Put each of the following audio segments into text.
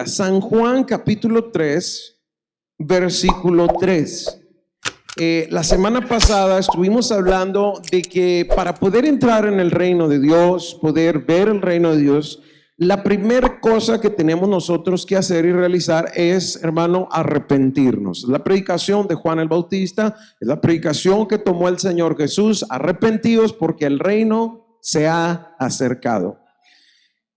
San Juan capítulo 3, versículo 3. La semana pasada estuvimos hablando de que para poder entrar en el reino de Dios, poder ver el reino de Dios, la primera cosa que tenemos nosotros que hacer y realizar es, hermano, arrepentirnos. La predicación de Juan el Bautista es la predicación que tomó el Señor Jesús: arrepentidos porque el reino se ha acercado.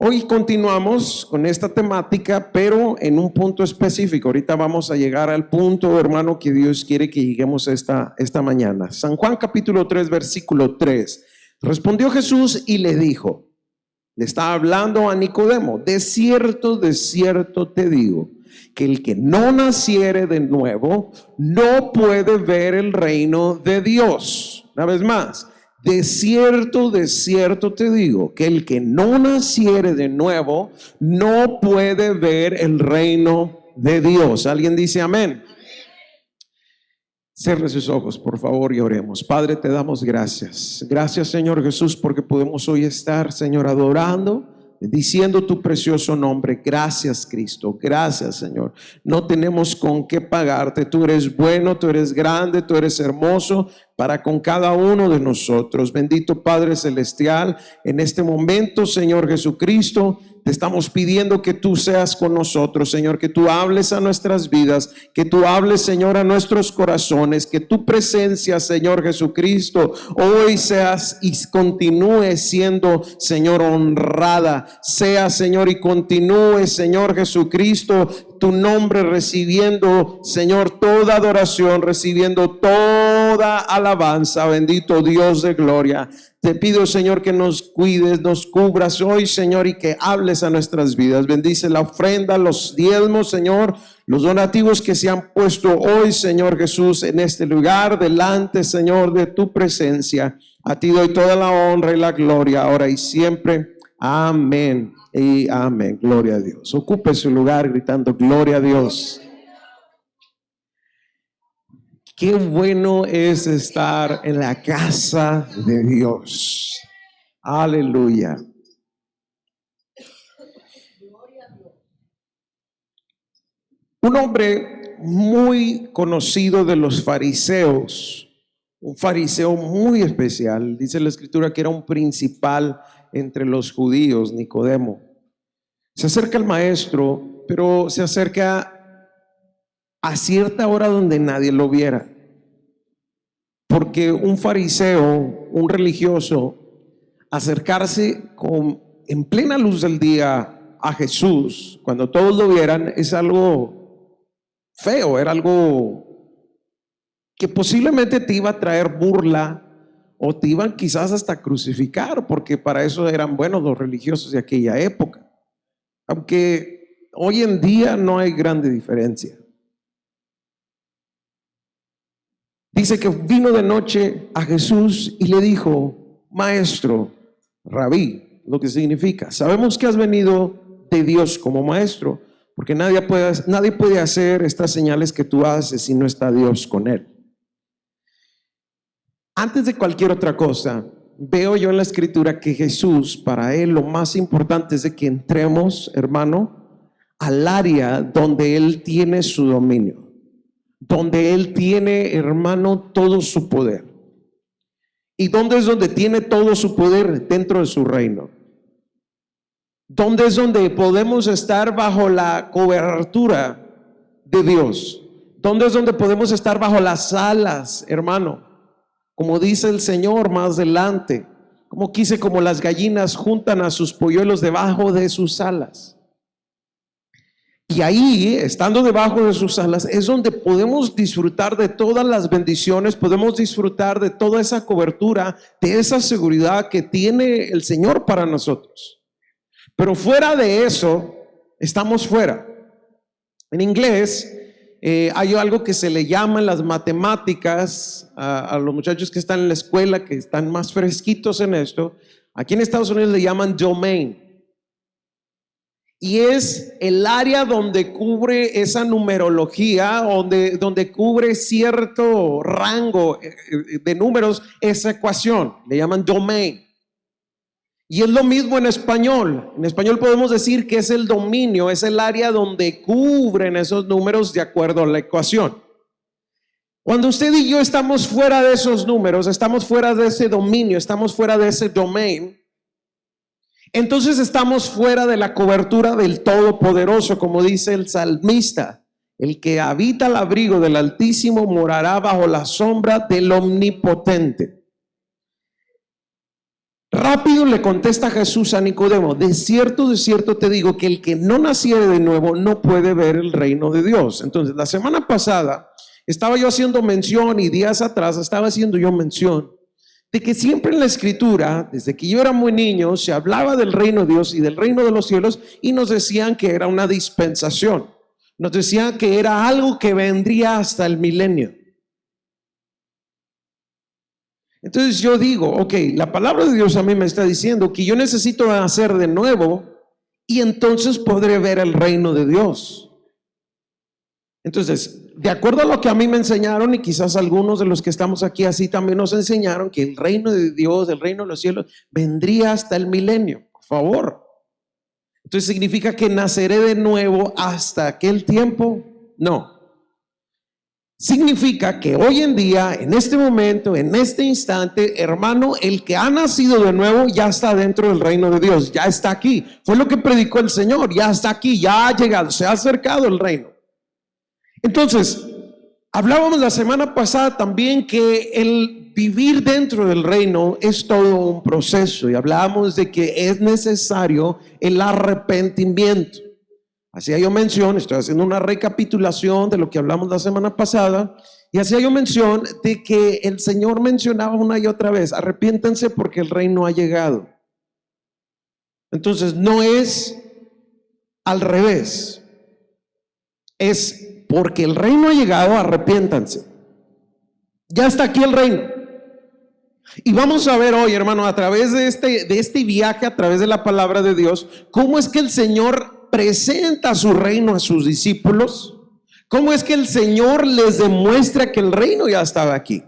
Hoy continuamos con esta temática, pero en un punto específico. Ahorita vamos a llegar al punto, hermano, que Dios quiere que lleguemos esta mañana. San Juan capítulo 3, versículo 3. Respondió Jesús y le dijo, le está hablando a Nicodemo: de cierto te digo, que el que no naciere de nuevo no puede ver el reino de Dios. Una vez más. De cierto te digo, que el que no naciere de nuevo no puede ver el reino de Dios. ¿Alguien dice amén? Cierre sus ojos, por favor, y oremos. Padre, te damos gracias. Gracias, Señor Jesús, porque podemos hoy estar, Señor, adorando, diciendo tu precioso nombre. Gracias, Cristo. Gracias, Señor. No tenemos con qué pagarte. Tú eres bueno, tú eres grande, tú eres hermoso para con cada uno de nosotros. Bendito Padre Celestial, en este momento, Señor Jesucristo, te estamos pidiendo que tú seas con nosotros, Señor, que tú hables a nuestras vidas, que tú hables, Señor, a nuestros corazones, que tu presencia, Señor Jesucristo, hoy seas y continúe siendo, Señor, honrada. Sea, Señor, y continúe, Señor Jesucristo, tu nombre recibiendo, Señor, toda adoración, recibiendo toda alabanza. Bendito Dios de gloria. Te pido, Señor, que nos cuides, nos cubras hoy, Señor, y que hables a nuestras vidas. Bendice la ofrenda, los diezmos, Señor, los donativos que se han puesto hoy, Señor Jesús, en este lugar, delante, Señor, de tu presencia. A ti doy toda la honra y la gloria, ahora y siempre. Amén y amén. Gloria a Dios. Ocupe su lugar gritando gloria a Dios. Qué bueno es estar en la casa de Dios. Aleluya. Un hombre muy conocido de los fariseos, un fariseo muy especial, dice la escritura que era un principal entre los judíos, Nicodemo. Se acerca al maestro, pero se acerca a cierta hora donde nadie lo viera, porque un fariseo, un religioso, acercarse en plena luz del día a Jesús, cuando todos lo vieran, es algo feo, era algo que posiblemente te iba a traer burla o te iban quizás hasta crucificar, porque para eso eran buenos los religiosos de aquella época, aunque hoy en día no hay grande diferencia. Dice que vino de noche a Jesús y le dijo: maestro, rabí, lo que significa, sabemos que has venido de Dios como maestro, porque nadie puede hacer estas señales que tú haces si no está Dios con él. Antes de cualquier otra cosa, veo yo en la escritura que Jesús, para él lo más importante es de que entremos, hermano, al área donde él tiene su dominio, donde él tiene, hermano, todo su poder. ¿Y dónde es donde tiene todo su poder? Dentro de su reino. ¿Dónde es donde podemos estar bajo la cobertura de Dios? ¿Dónde es donde podemos estar bajo las alas, hermano? Como dice el Señor más adelante, como las gallinas juntan a sus polluelos debajo de sus alas. Y ahí, estando debajo de sus alas, es donde podemos disfrutar de todas las bendiciones, podemos disfrutar de toda esa cobertura, de esa seguridad que tiene el Señor para nosotros. Pero fuera de eso, estamos fuera. En inglés hay algo que se le llama en las matemáticas, a los muchachos que están en la escuela, que están más fresquitos en esto, aquí en Estados Unidos le llaman domain. Y es el área donde cubre esa numerología, donde cubre cierto rango de números, esa ecuación, le llaman domain. Y es lo mismo en español. En español podemos decir que es el dominio, es el área donde cubren esos números de acuerdo a la ecuación. Cuando usted y yo estamos fuera de esos números, estamos fuera de ese dominio, estamos fuera de ese domain, entonces estamos fuera de la cobertura del Todopoderoso, como dice el salmista. El que habita al abrigo del Altísimo morará bajo la sombra del Omnipotente. Rápido le contesta Jesús a Nicodemo: de cierto te digo que el que no naciere de nuevo no puede ver el reino de Dios. Entonces, la semana pasada estaba yo haciendo mención, y días atrás estaba haciendo yo mención de que siempre en la Escritura, desde que yo era muy niño, se hablaba del reino de Dios y del reino de los cielos, y nos decían que era una dispensación. Nos decían que era algo que vendría hasta el milenio. Entonces yo digo, ok, la palabra de Dios a mí me está diciendo que yo necesito nacer de nuevo, y entonces podré ver el reino de Dios. Entonces, de acuerdo a lo que a mí me enseñaron, y quizás algunos de los que estamos aquí así también nos enseñaron, que el reino de Dios, el reino de los cielos, vendría hasta el milenio. Por favor. Entonces, ¿significa que naceré de nuevo hasta aquel tiempo? No. Significa que hoy en día, en este momento, en este instante, hermano, el que ha nacido de nuevo ya está dentro del reino de Dios, ya está aquí. Fue lo que predicó el Señor, ya está aquí, ya ha llegado, se ha acercado el reino. Entonces, hablábamos la semana pasada también que el vivir dentro del reino es todo un proceso, y hablábamos de que es necesario el arrepentimiento. Hacía yo mención, estoy haciendo una recapitulación de lo que hablamos la semana pasada, y hacía yo mención de que el Señor mencionaba una y otra vez: arrepiéntanse porque el reino ha llegado. Entonces, no es al revés, es porque el reino ha llegado, arrepiéntanse. Ya está aquí el reino. Y vamos a ver hoy, hermano, a través de este viaje, a través de la palabra de Dios, cómo es que el Señor presenta su reino a sus discípulos, cómo es que el Señor les demuestra que el reino ya estaba aquí.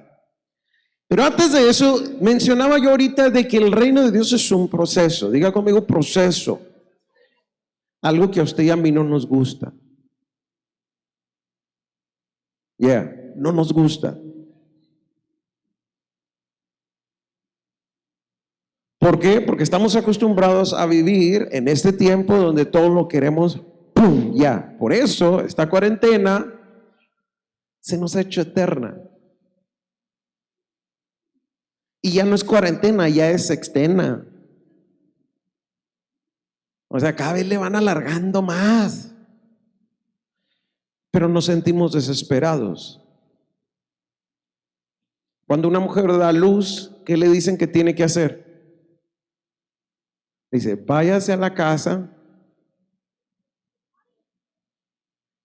Pero antes de eso, mencionaba yo ahorita de que el reino de Dios es un proceso. Diga conmigo: proceso. Algo que a usted y a mí no nos gusta. No nos gusta. ¿Por qué? Porque estamos acostumbrados a vivir en este tiempo donde todo lo queremos, ¡pum!, ya. Por eso esta cuarentena se nos ha hecho eterna. Y ya no es cuarentena, ya es sextena. O sea, cada vez le van alargando más. Pero nos sentimos desesperados. Cuando una mujer da a luz, ¿qué le dicen que tiene que hacer? Dice: váyase a la casa.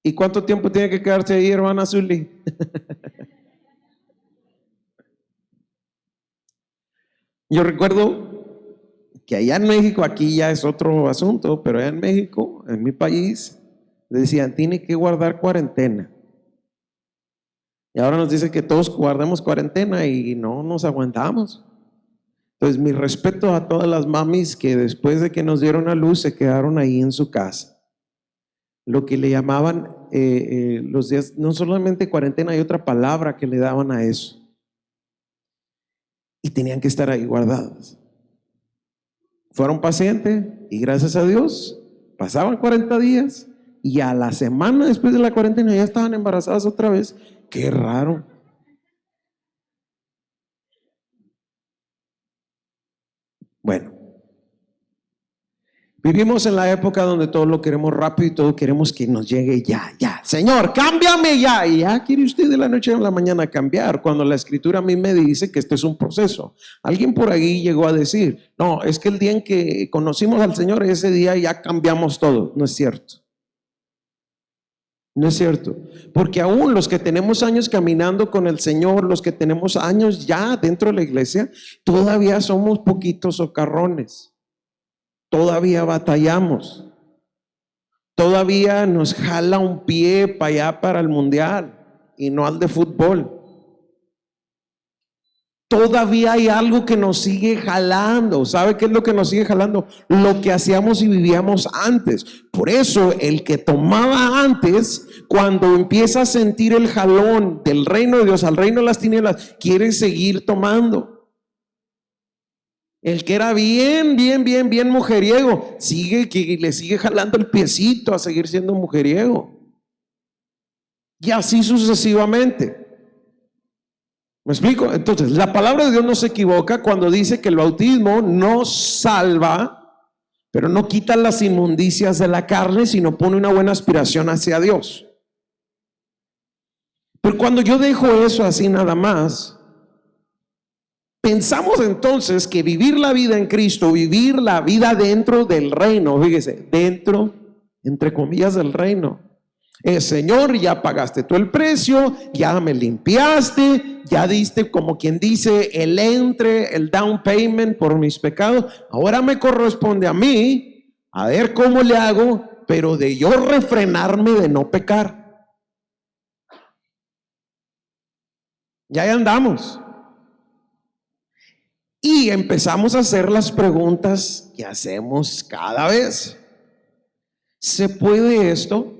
¿Y cuánto tiempo tiene que quedarse ahí, hermana Zully? Yo recuerdo que allá en México, aquí ya es otro asunto, pero allá en México, en mi país, le decían: tiene que guardar cuarentena. Y ahora nos dice que todos guardemos cuarentena y no nos aguantamos. Entonces, mi respeto a todas las mamis que después de que nos dieron a luz se quedaron ahí en su casa. Lo que le llamaban los días, no solamente cuarentena, hay otra palabra que le daban a eso. Y tenían que estar ahí guardadas. Fueron pacientes y gracias a Dios pasaban 40 días y a la semana después de la cuarentena ya estaban embarazadas otra vez. Qué raro. Bueno, vivimos en la época donde todo lo queremos rápido y todo queremos que nos llegue ya. Señor, cámbiame ya. Y ya quiere usted de la noche a la mañana cambiar, cuando la Escritura a mí me dice que este es un proceso. Alguien por ahí llegó a decir: no, es que el día en que conocimos al Señor, ese día ya cambiamos todo. No es cierto. No es cierto, porque aún los que tenemos años caminando con el Señor, los que tenemos años ya dentro de la iglesia, todavía somos poquitos socarrones, todavía batallamos, todavía nos jala un pie para allá, para el mundial y no al de fútbol. todavía hay algo que nos sigue jalando. ¿Sabe qué es lo que nos sigue jalando? Lo que hacíamos y vivíamos antes. Por eso el que tomaba antes, cuando empieza a sentir el jalón del reino de Dios al reino de las tinieblas, quiere seguir tomando. El que era bien mujeriego, le sigue jalando el piecito a seguir siendo mujeriego. Y así sucesivamente. ¿Me explico? Entonces, la palabra de Dios no se equivoca cuando dice que el bautismo no salva, pero no quita las inmundicias de la carne, sino pone una buena aspiración hacia Dios. Pero cuando yo dejo eso así nada más, pensamos entonces que vivir la vida en Cristo, vivir la vida dentro del reino, fíjese, dentro, entre comillas, del reino. Señor, ya pagaste tú el precio, ya me limpiaste, ya diste, como quien dice, el down payment por mis pecados. Ahora me corresponde a mí, a ver cómo le hago, pero de yo refrenarme de no pecar. Ya andamos. Y empezamos a hacer las preguntas que hacemos cada vez. ¿Se puede esto?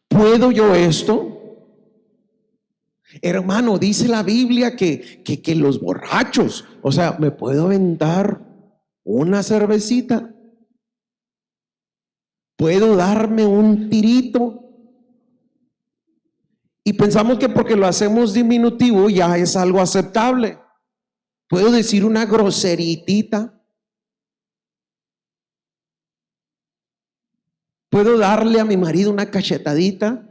¿Puedo yo esto? Hermano, dice la Biblia que los borrachos, o sea, ¿me puedo aventar una cervecita? ¿Puedo darme un tirito? Y pensamos que porque lo hacemos diminutivo ya es algo aceptable. ¿Puedo decir una groseritita? ¿Puedo darle a mi marido una cachetadita?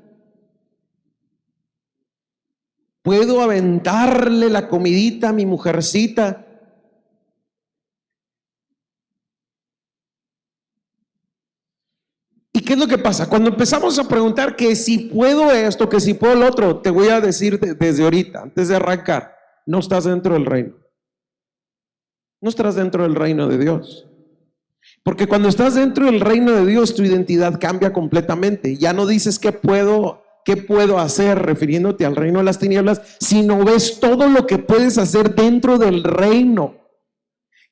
¿Puedo aventarle la comidita a mi mujercita? ¿Y qué es lo que pasa? Cuando empezamos a preguntar que si puedo esto, que si puedo lo otro, te voy a decir desde ahorita, antes de arrancar, no estás dentro del reino. No estás dentro del reino de Dios. Porque cuando estás dentro del reino de Dios, tu identidad cambia completamente. Ya no dices qué puedo hacer refiriéndote al reino de las tinieblas, sino ves todo lo que puedes hacer dentro del reino,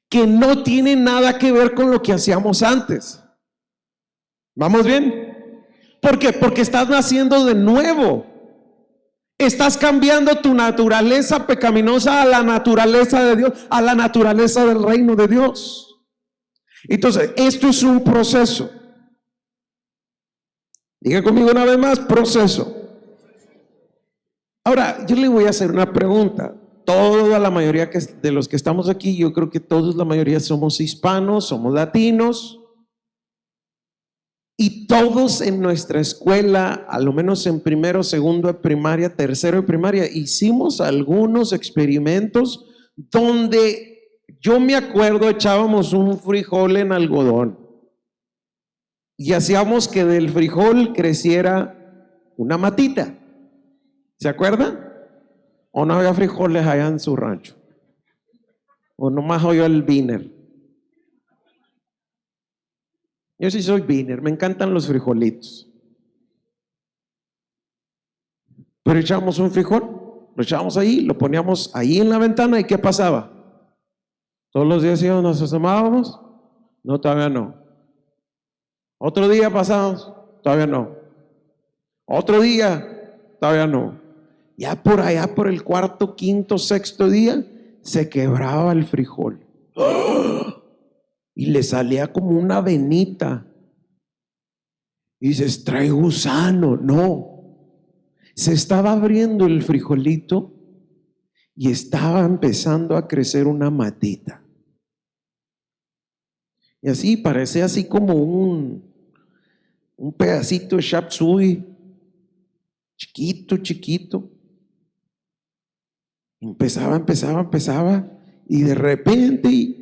que no tiene nada que ver con lo que hacíamos antes. ¿Vamos bien? ¿Por qué? Porque estás naciendo de nuevo. Estás cambiando tu naturaleza pecaminosa a la naturaleza de Dios, a la naturaleza del reino de Dios. Entonces, esto es un proceso. Diga conmigo una vez más, proceso. Ahora, yo le voy a hacer una pregunta. Toda la mayoría de los que estamos aquí, yo creo que todos, la mayoría somos hispanos, somos latinos. Y todos en nuestra escuela, a lo menos en primero, segundo de primaria, tercero de primaria, hicimos algunos experimentos donde yo me acuerdo echábamos un frijol en algodón y hacíamos que del frijol creciera una matita. ¿Se acuerdan? ¿O no había frijoles allá en su rancho? ¿O nomás oyó el viner? Yo sí soy viner, me encantan los frijolitos. Pero echábamos un frijol, lo echábamos ahí, lo poníamos ahí en la ventana y ¿qué pasaba? Todos los días íbamos, nos asomábamos, no, todavía no. Otro día pasamos, todavía no. Otro día, todavía no. Ya por allá, por el cuarto, quinto, sexto día, se quebraba el frijol. ¡Oh! Y le salía como una venita. Y dices, trae gusano. No. Se estaba abriendo el frijolito y estaba empezando a crecer una matita. Y así parecía así como un pedacito de chop suey, chiquito. Empezaba y de repente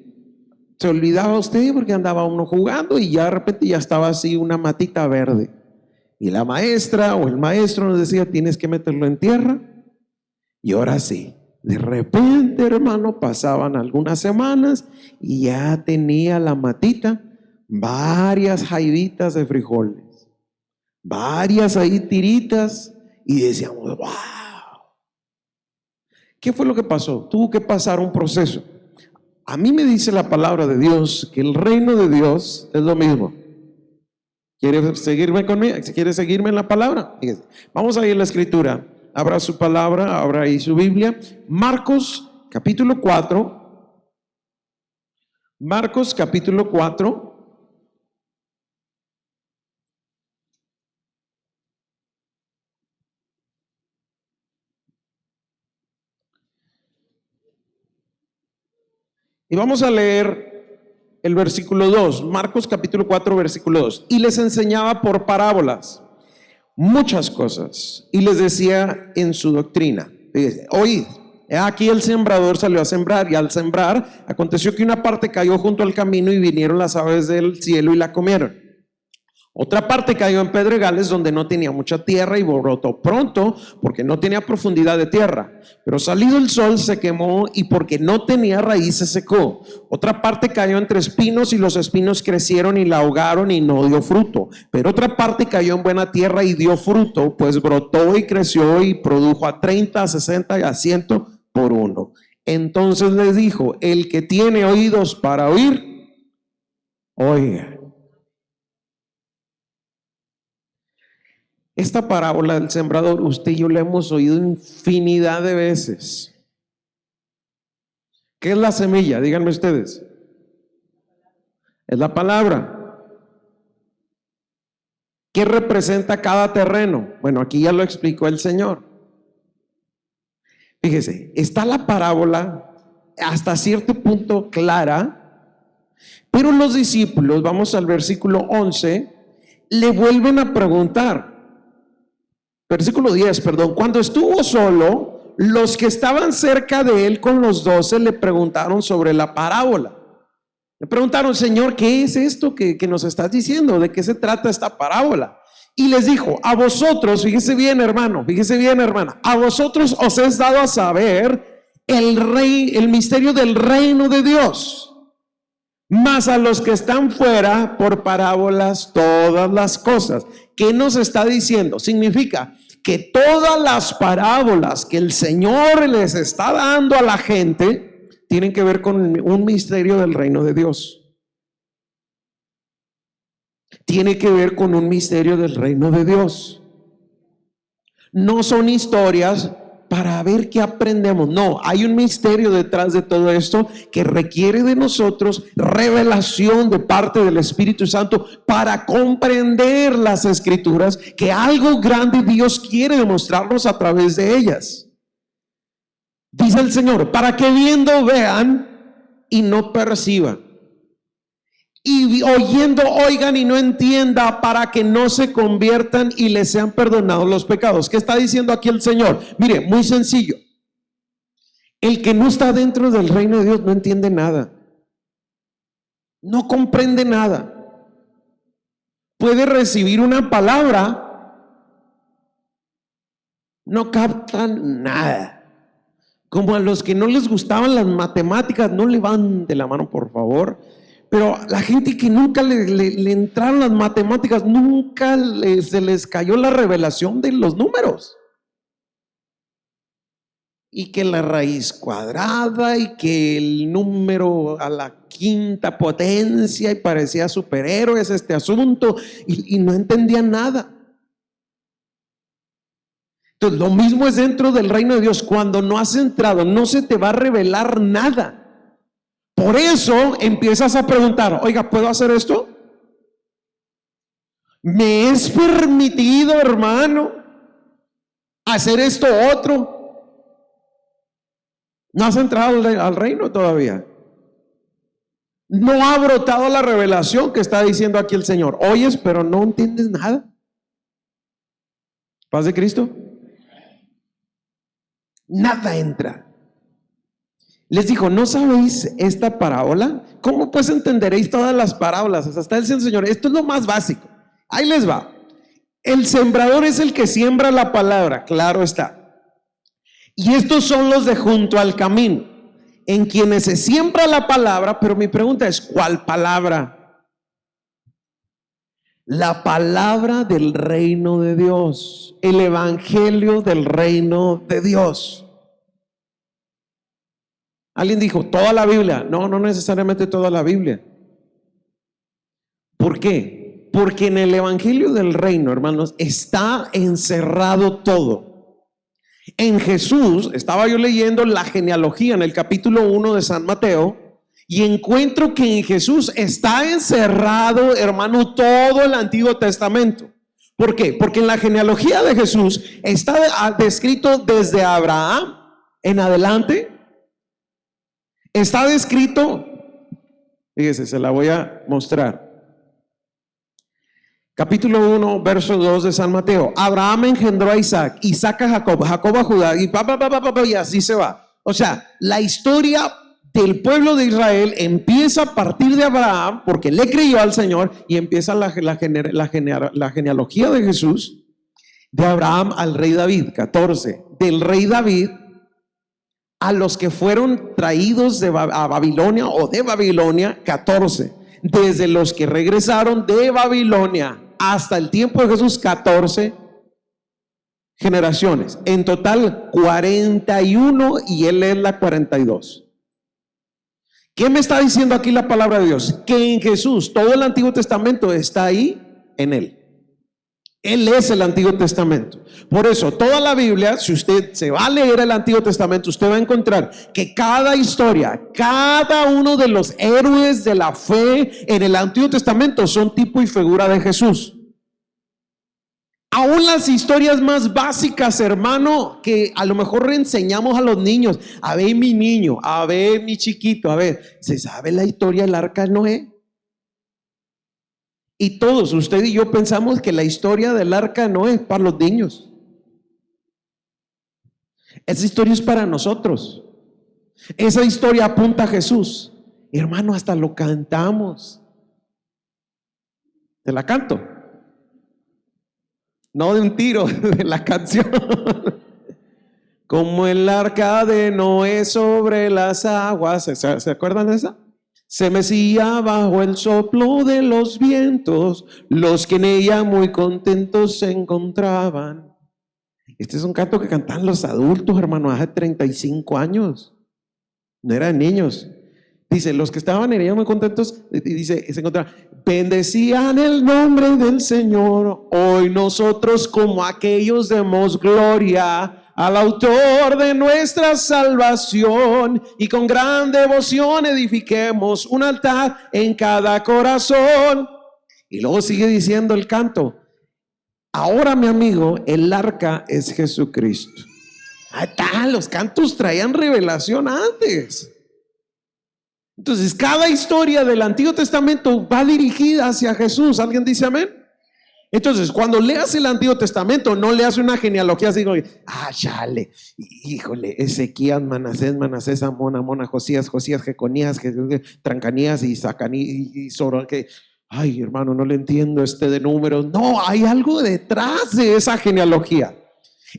se olvidaba usted porque andaba uno jugando y ya de repente ya estaba así una matita verde. Y la maestra o el maestro nos decía, tienes que meterlo en tierra. Y ahora sí, de repente, hermano, pasaban algunas semanas y ya tenía la matita varias jaibitas de frijoles, varias ahí tiritas, y decíamos, wow. ¿Qué fue lo que pasó? Tuvo que pasar un proceso. A mí me dice la palabra de Dios que el reino de Dios es lo mismo. ¿Quiere seguirme conmigo? ¿Quiere seguirme en la palabra? Fíjese. Vamos a ir a la escritura. Abra su palabra, abra ahí su Biblia. Marcos capítulo 4. Marcos capítulo 4. Y vamos a leer el versículo 2, Marcos capítulo 4, versículo 2. Y les enseñaba por parábolas muchas cosas, y les decía en su doctrina: oíd, aquí el sembrador salió a sembrar, y al sembrar aconteció que una parte cayó junto al camino, y vinieron las aves del cielo y la comieron. Otra parte cayó en pedregales donde no tenía mucha tierra y brotó pronto porque no tenía profundidad de tierra. Pero salido el sol se quemó y porque no tenía raíz se secó. Otra parte cayó entre espinos y los espinos crecieron y la ahogaron y no dio fruto. Pero otra parte cayó en buena tierra y dio fruto, pues brotó y creció y produjo a 30, a 60 y a 100 por uno. Entonces les dijo: el que tiene oídos para oír, oiga. Esta parábola del sembrador, usted y yo la hemos oído infinidad de veces. ¿Qué es la semilla? Díganme ustedes. Es la palabra. ¿Qué representa cada terreno? Bueno, aquí ya lo explicó el Señor. Fíjese, está la parábola hasta cierto punto clara, pero los discípulos, vamos al versículo 11, le vuelven a preguntar. Versículo 10, perdón. Cuando estuvo solo, los que estaban cerca de él con los 12 le preguntaron sobre la parábola. Le preguntaron: Señor, ¿qué es esto que nos estás diciendo? ¿De qué se trata esta parábola? Y les dijo: a vosotros, fíjese bien, hermano, fíjese bien, hermana, a vosotros os es dado a saber el misterio del reino de Dios, mas a los que están fuera, por parábolas todas las cosas. ¿Qué nos está diciendo? Significa que todas las parábolas que el Señor les está dando a la gente tienen que ver con un misterio del reino de Dios. Tiene que ver con un misterio del reino de Dios. No son historias para ver qué aprendemos. No, hay un misterio detrás de todo esto que requiere de nosotros revelación de parte del Espíritu Santo para comprender las Escrituras, que algo grande Dios quiere demostrarnos a través de ellas. Dice el Señor: para que viendo vean y no perciban, y oyendo oigan y no entiendan, para que no se conviertan y les sean perdonados los pecados. ¿Qué está diciendo aquí el Señor? Mire, muy sencillo. El que no está dentro del reino de Dios no entiende nada, no comprende nada. Puede recibir una palabra, no captan nada. Como a los que no les gustaban las matemáticas, no levante la mano por favor. Pero la gente que nunca le entraron las matemáticas, nunca se les cayó la revelación de los números. Y que la raíz cuadrada y que el número a la quinta potencia, y parecía superhéroes este asunto, y no entendían nada. Entonces, lo mismo es dentro del reino de Dios. Cuando no has entrado, no se te va a revelar nada. Por eso empiezas a preguntar: oiga, ¿puedo hacer esto? ¿Me es permitido, hermano, hacer esto otro? No has entrado al reino todavía. No ha brotado la revelación que está diciendo aquí el Señor. Oyes, pero no entiendes nada. ¿Paz de Cristo? Nada entra. Les dijo: ¿no sabéis esta parábola? ¿Cómo pues entenderéis todas las parábolas? Hasta el Señor: esto es lo más básico. Ahí les va. El sembrador es el que siembra la palabra, claro está. Y estos son los de junto al camino, en quienes se siembra la palabra. Pero mi pregunta es: ¿cuál palabra? La palabra del reino de Dios, el evangelio del reino de Dios. Alguien dijo, toda la Biblia. No, no necesariamente toda la Biblia. ¿Por qué? Porque en el Evangelio del Reino, hermanos, está encerrado todo. En Jesús, estaba yo leyendo la genealogía en el capítulo 1 de San Mateo, y encuentro que en Jesús está encerrado, hermano, todo el Antiguo Testamento. ¿Por qué? Porque en la genealogía de Jesús está descrito desde Abraham en adelante. Está descrito, fíjese, se la voy a mostrar. Capítulo 1, verso 2 de San Mateo. Abraham engendró a Isaac, Isaac a Jacob, Jacob a Judá, y así se va. O sea, la historia del pueblo de Israel empieza a partir de Abraham, porque le creyó al Señor, y empieza la genealogía de Jesús, de Abraham al rey David, 14. Del rey David a los que fueron traídos a Babilonia o de Babilonia, 14. Desde los que regresaron de Babilonia hasta el tiempo de Jesús, 14 generaciones. En total 41, y él es la 42. ¿Qué me está diciendo aquí la palabra de Dios? Que en Jesús todo el Antiguo Testamento está ahí en él. Él es el Antiguo Testamento. Por eso toda la Biblia, si usted se va a leer el Antiguo Testamento, usted va a encontrar que cada historia, cada uno de los héroes de la fe en el Antiguo Testamento son tipo y figura de Jesús. Aún las historias más básicas, hermano, que a lo mejor enseñamos a los niños. A ver, mi niño, a ver, mi chiquito, a ver, ¿se sabe la historia del arca de Noé? Y todos, usted y yo, pensamos que la historia del arca no es para los niños. Esa historia es para nosotros. Esa historia apunta a Jesús. Hermano, hasta lo cantamos. Te la canto. No de un tiro, de la canción. Como el arca de Noé sobre las aguas. ¿Se acuerdan de esa? Se mecía bajo el soplo de los vientos, los que en ella muy contentos se encontraban. Este es un canto que cantan los adultos, hermano, hace 35 años. No eran niños. Dice, los que estaban en ella muy contentos, dice, se encontraban, bendecían el nombre del Señor. Hoy nosotros como aquellos demos gloria al autor de nuestra salvación, y con gran devoción edifiquemos un altar en cada corazón. Y luego sigue diciendo el canto. Ahora, mi amigo, el arca es Jesucristo. Ahí está, los cantos traían revelación antes. Entonces, cada historia del Antiguo Testamento va dirigida hacia Jesús. ¿Alguien dice amén? Entonces, cuando leas el Antiguo Testamento, no leas una genealogía así, chale, híjole, Ezequías, Manasés, Amón, Josías, Jeconías, Trancanías y Sacanías y Zorón, que, ay, hermano, no le entiendo de números. No, hay algo detrás de esa genealogía.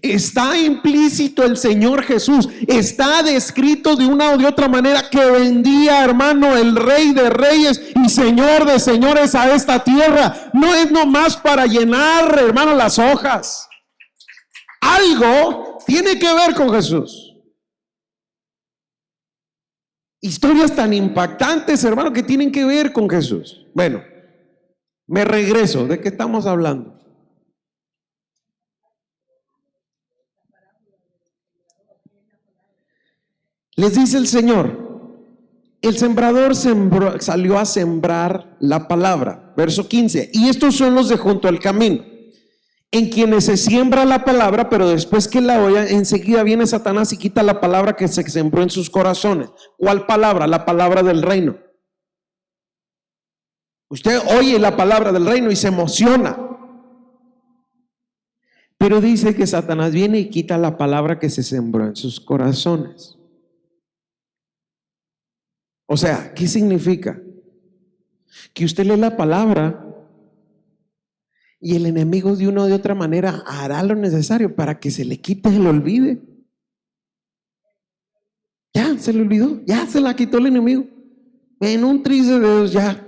Está implícito el Señor Jesús, está descrito de una o de otra manera que vendía, hermano, el Rey de Reyes y Señor de Señores a esta tierra. No es nomás para llenar, hermano, las hojas. Algo tiene que ver con Jesús. Historias tan impactantes, hermano, que tienen que ver con Jesús. Bueno, me regreso. ¿De qué estamos hablando? Les dice el Señor, el sembrador salió a sembrar la palabra. Verso 15. Y estos son los de junto al camino, en quienes se siembra la palabra, pero después que la oye, enseguida viene Satanás y quita la palabra que se sembró en sus corazones. ¿Cuál palabra? La palabra del reino. Usted oye la palabra del reino y se emociona. Pero dice que Satanás viene y quita la palabra que se sembró en sus corazones. O sea, ¿qué significa? Que usted lee la palabra y el enemigo de una o de otra manera hará lo necesario para que se le quite y se le olvide. Ya se le olvidó, ya se la quitó el enemigo. En un tris de dedos ya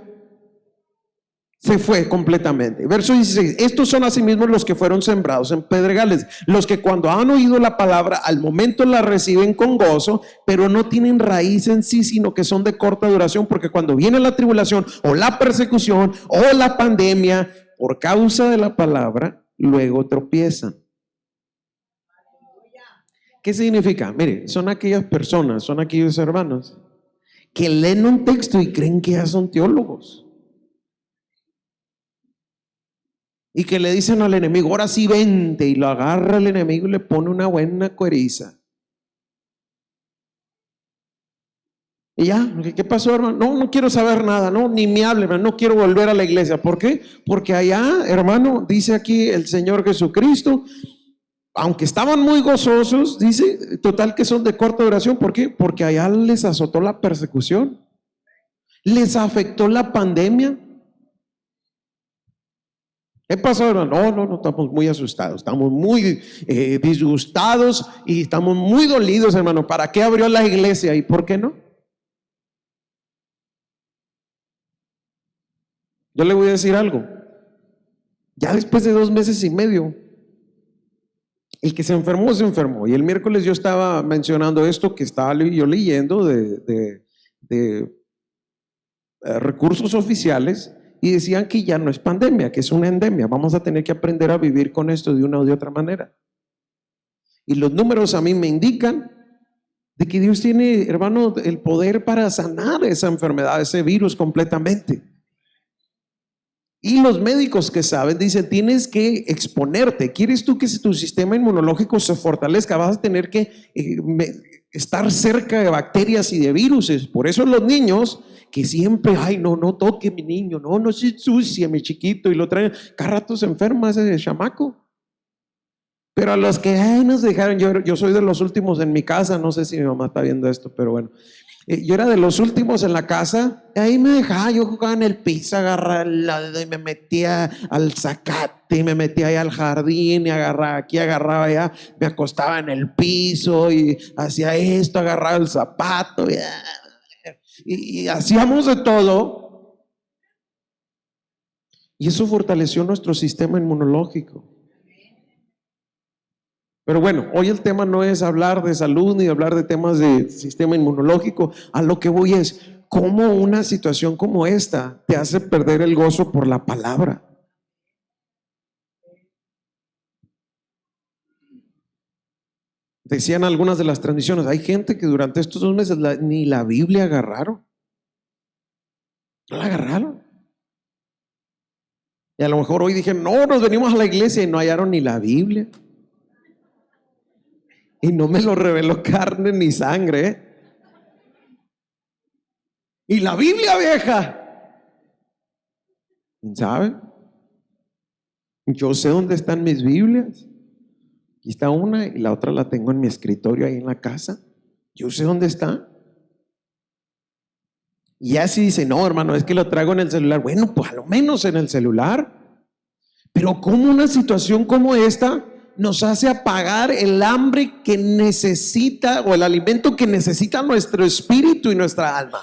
Se fue completamente. Verso 16. Estos son asimismo los que fueron sembrados en pedregales, los que cuando han oído la palabra al momento la reciben con gozo, pero no tienen raíz en sí, sino que son de corta duración, porque cuando viene la tribulación o la persecución o la pandemia por causa de la palabra, luego tropiezan. ¿Qué significa? Mire, son aquellas personas, son aquellos hermanos que leen un texto y creen que ya son teólogos. Y que le dicen al enemigo, ahora sí vente, y lo agarra el enemigo y le pone una buena cueriza. Y ya, ¿qué pasó, hermano? No, no quiero saber nada, no, ni me hable, hermano, no quiero volver a la iglesia. ¿Por qué? Porque allá, hermano, dice aquí el Señor Jesucristo, aunque estaban muy gozosos, dice, total que son de corta duración. ¿Por qué? Porque allá les azotó la persecución, les afectó la pandemia. ¿Qué pasó, hermano? No, estamos muy asustados, estamos muy disgustados y estamos muy dolidos, hermano. ¿Para qué abrió la iglesia y por qué no? Yo le voy a decir algo. Ya después de 2 meses y medio, el que se enfermó. Y el miércoles yo estaba mencionando esto que estaba yo leyendo de recursos oficiales. Y decían que ya no es pandemia, que es una endemia. Vamos a tener que aprender a vivir con esto de una o de otra manera. Y los números a mí me indican de que Dios tiene, hermano, el poder para sanar esa enfermedad, ese virus completamente. Y los médicos que saben dicen, tienes que exponerte. ¿Quieres tú que tu sistema inmunológico se fortalezca? Vas a tener que estar cerca de bacterias y de viruses. Por eso los niños que siempre, ay, no toque mi niño, no se ensucie mi chiquito, y lo traen, cada rato se enferma ese chamaco. Pero a los que nos dejaron, yo soy de los últimos en mi casa, no sé si mi mamá está viendo esto, pero bueno, yo era de los últimos en la casa, ahí me dejaba, yo jugaba en el piso, agarraba el lado y me metía al zacate, y me metía ahí al jardín, y agarraba aquí, agarraba allá, me acostaba en el piso y hacía esto, agarraba el zapato y hacíamos de todo, y eso fortaleció nuestro sistema inmunológico. Pero bueno, hoy el tema no es hablar de salud ni hablar de temas de sistema inmunológico. A lo que voy es cómo una situación como esta te hace perder el gozo por la palabra. Decían algunas de las transmisiones, hay gente que durante estos 2 meses ni la Biblia agarraron. No la agarraron. Y a lo mejor hoy dijeron, no, nos venimos a la iglesia y no hallaron ni la Biblia. Y no me lo reveló carne ni sangre. Y la Biblia vieja, ¿sabe? Yo sé dónde están mis Biblias. Aquí está una y la otra la tengo en mi escritorio ahí en la casa. Yo sé dónde está. Y así dice, no, hermano, es que lo traigo en el celular. Bueno, pues a lo menos en el celular. Pero ¿cómo una situación como esta nos hace apagar el hambre que necesita, o el alimento que necesita nuestro espíritu y nuestra alma?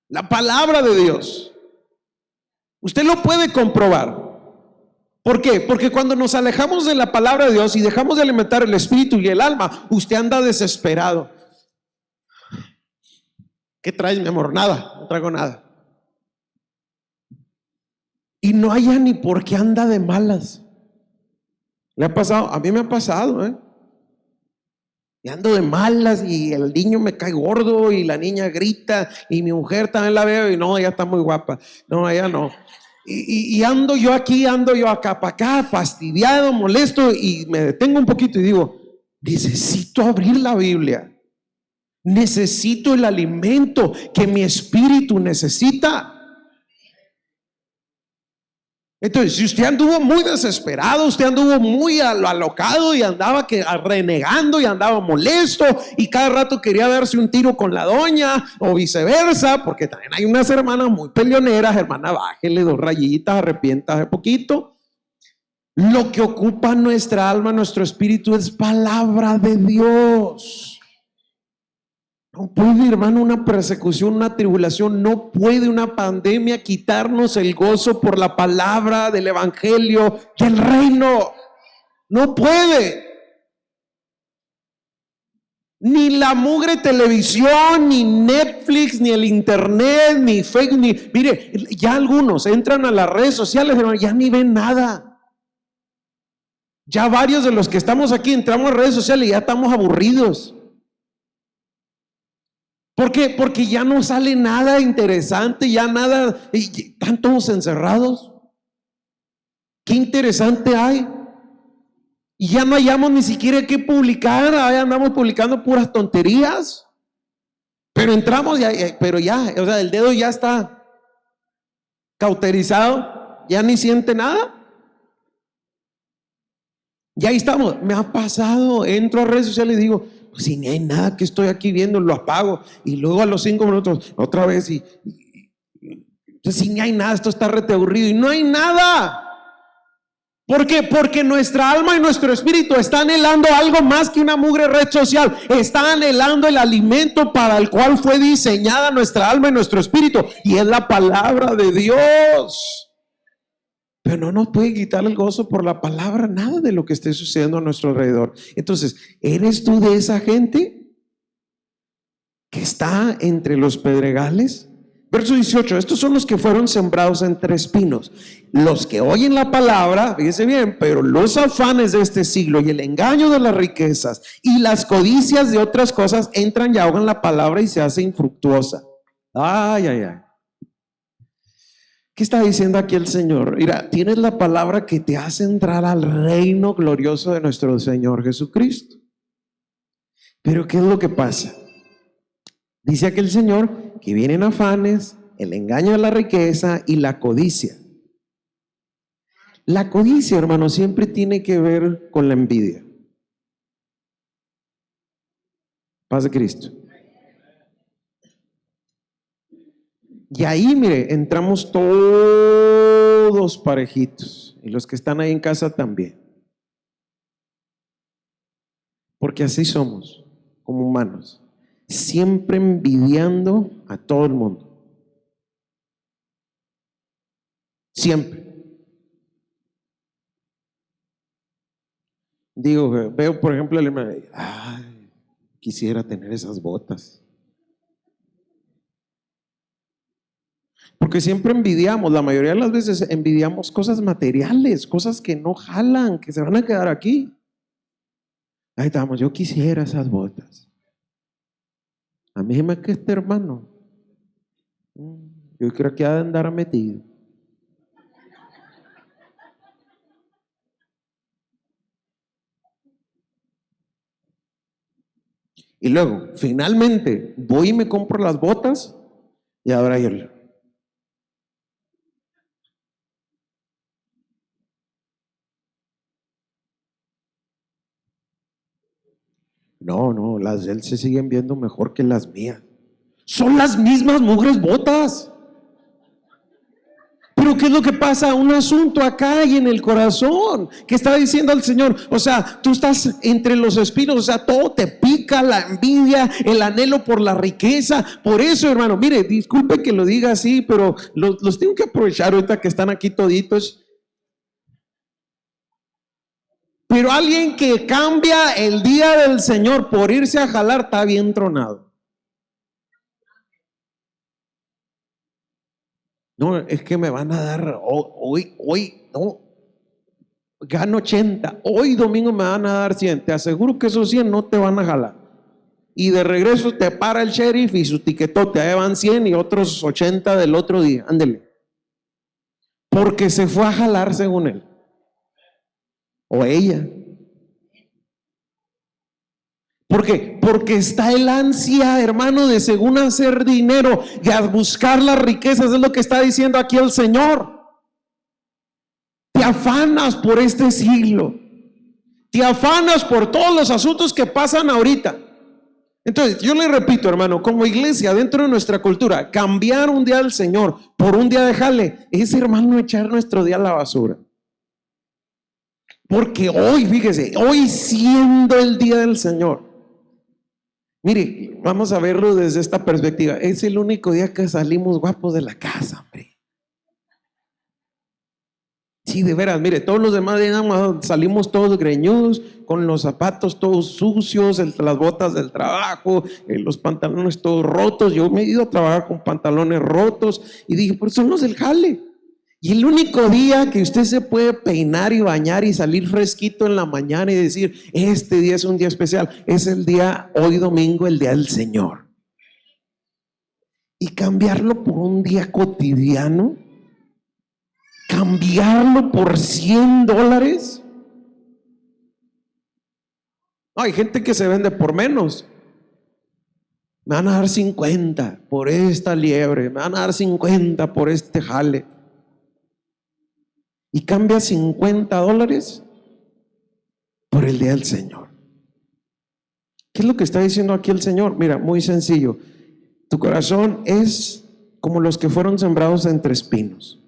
La palabra de Dios. Usted lo puede comprobar. ¿Por qué? Porque cuando nos alejamos de la palabra de Dios y dejamos de alimentar el espíritu y el alma, usted anda desesperado. ¿Qué traes, mi amor? Nada, no traigo nada. Y no haya ni por qué anda de malas. ¿Le ha pasado? A mí me ha pasado, y ando de malas y el niño me cae gordo y la niña grita y mi mujer también la veo y no, ella está muy guapa. No, ella no. Y ando yo aquí, ando yo acá para acá, fastidiado, molesto, y me detengo un poquito y digo, necesito abrir la Biblia. Necesito el alimento que mi espíritu necesita. Entonces, si usted anduvo muy desesperado, usted anduvo muy alocado y andaba renegando y andaba molesto y cada rato quería darse un tiro con la doña o viceversa, porque también hay unas hermanas muy peleoneras, hermana, bájele 2 rayitas, arrepiéntase poquito. Lo que ocupa nuestra alma, nuestro espíritu es palabra de Dios. No puede, hermano, una persecución, una tribulación, no puede una pandemia quitarnos el gozo por la palabra del evangelio del reino. No puede. Ni la mugre televisión, ni Netflix, ni el internet, ni Facebook, ni... Mire, ya algunos entran a las redes sociales, hermano, ya ni ven nada. Ya varios de los que estamos aquí entramos a redes sociales y ya estamos aburridos. ¿Por qué? Porque ya no sale nada interesante, ya nada, están todos encerrados. ¿Qué interesante hay? Y ya no hallamos ni siquiera qué publicar, ahí andamos publicando puras tonterías. Pero entramos, pero ya, o sea, el dedo ya está cauterizado, ya ni siente nada. Y ahí estamos, me ha pasado, entro a redes sociales y digo, pues si ni hay nada que estoy aquí viendo, lo apago. Y luego a los 5 minutos, otra vez, entonces si ni hay nada, esto está rete aburrido y no hay nada. ¿Por qué? Porque nuestra alma y nuestro espíritu están anhelando algo más que una mugre red social. Están anhelando el alimento para el cual fue diseñada nuestra alma y nuestro espíritu, y es la palabra de Dios. Pero no nos puede quitar el gozo por la palabra, nada de lo que esté sucediendo a nuestro alrededor. Entonces, ¿eres tú de esa gente que está entre los pedregales? Verso 18, estos son los que fueron sembrados entre espinos, los que oyen la palabra, fíjese bien, pero los afanes de este siglo y el engaño de las riquezas y las codicias de otras cosas entran y ahogan la palabra y se hace infructuosa. Ay, ay, ay. ¿Qué está diciendo aquí el Señor? Mira, tienes la palabra que te hace entrar al reino glorioso de nuestro Señor Jesucristo. Pero ¿qué es lo que pasa? Dice aquí el Señor que vienen afanes, el engaño de la riqueza y la codicia. La codicia, hermano, siempre tiene que ver con la envidia. Paz de Cristo. Y ahí, mire, entramos todos parejitos. Y los que están ahí en casa también. Porque así somos, como humanos. Siempre envidiando a todo el mundo. Siempre. Digo, veo por ejemplo el hermano, ay, quisiera tener esas botas. Porque siempre envidiamos, la mayoría de las veces envidiamos cosas materiales, cosas que no jalan, que se van a quedar aquí. Ahí estamos, yo quisiera esas botas. A mí me que este hermano, yo creo que ha de andar metido. Y luego, finalmente, voy y me compro las botas y ahora yo. No, las de él se siguen viendo mejor que las mías. Son las mismas mugres botas. Pero ¿qué es lo que pasa? Un asunto acá y en el corazón que está diciendo al Señor. O sea, tú estás entre los espinos, o sea, todo te pica, la envidia, el anhelo por la riqueza. Por eso, hermano, mire, disculpe que lo diga así, pero los tengo que aprovechar ahorita que están aquí toditos. Pero alguien que cambia el día del Señor por irse a jalar está bien tronado. No, es que me van a dar hoy, no, gano 80, hoy domingo me van a dar 100, te aseguro que esos 100 no te van a jalar. Y de regreso te para el sheriff y su tiquetote, ahí van 100 y otros 80 del otro día, ándele. Porque se fue a jalar según él. O ella. ¿Por qué? Porque está el ansia, hermano, de según hacer dinero y a buscar las riquezas, es lo que está diciendo aquí el Señor. Te afanas por este siglo, te afanas por todos los asuntos que pasan ahorita. Entonces, yo le repito, hermano, como iglesia, dentro de nuestra cultura, cambiar un día del Señor por un día de jale es, hermano, echar nuestro día a la basura. Porque hoy, fíjese, hoy siendo el día del Señor, mire, Vamos a verlo desde esta perspectiva. Es el único día que salimos guapos de la casa, hombre. Sí, de veras, mire, todos los demás días salimos todos greñudos, con los zapatos todos sucios, las botas del trabajo, los pantalones todos rotos. Yo me he ido a trabajar con pantalones rotos y dije, pues son los del jale. Y el único día que usted se puede peinar y bañar y salir fresquito en la mañana y decir, este día es un día especial, es el día, hoy domingo, el día del Señor. Y cambiarlo por un día cotidiano, cambiarlo por $100. Hay gente que se vende por menos. Me van a dar 50 por esta liebre, me van a dar 50 por este jale. Y cambia $50 por el día del Señor. ¿Qué es lo que está diciendo aquí el Señor? Mira, muy sencillo. Tu corazón es como los que fueron sembrados entre espinos.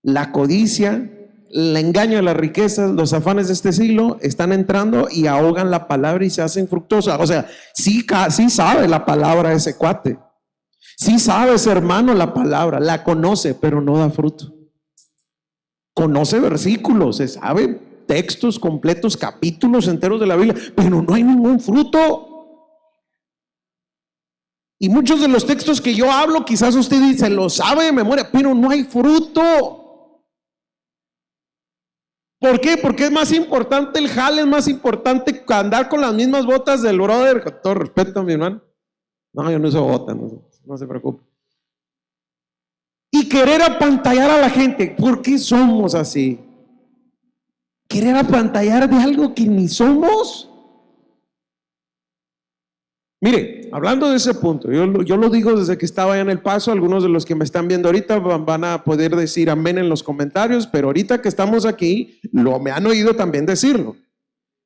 La codicia, el engaño de las riquezas, los afanes de este siglo están entrando y ahogan la palabra y se hacen fructuosa. O sea, sí sabe la palabra ese cuate. Sí sabe ese hermano la palabra, la conoce, pero no da fruto. Conoce versículos, se sabe textos completos, capítulos enteros de la Biblia, pero no hay ningún fruto. Y muchos de los textos que yo hablo, quizás usted dice, lo sabe de memoria, pero no hay fruto. ¿Por qué? Porque es más importante el jale, es más importante andar con las mismas botas del brother. Con todo respeto a mi hermano. No, yo no uso botas, no se preocupe. Y querer apantallar a la gente. ¿Por qué somos así? Querer apantallar de algo que ni somos. Mire, hablando de ese punto, yo lo digo desde que estaba allá en El Paso. Algunos de los que me están viendo ahorita van a poder decir amén en los comentarios, pero ahorita que estamos aquí, me han oído también decirlo.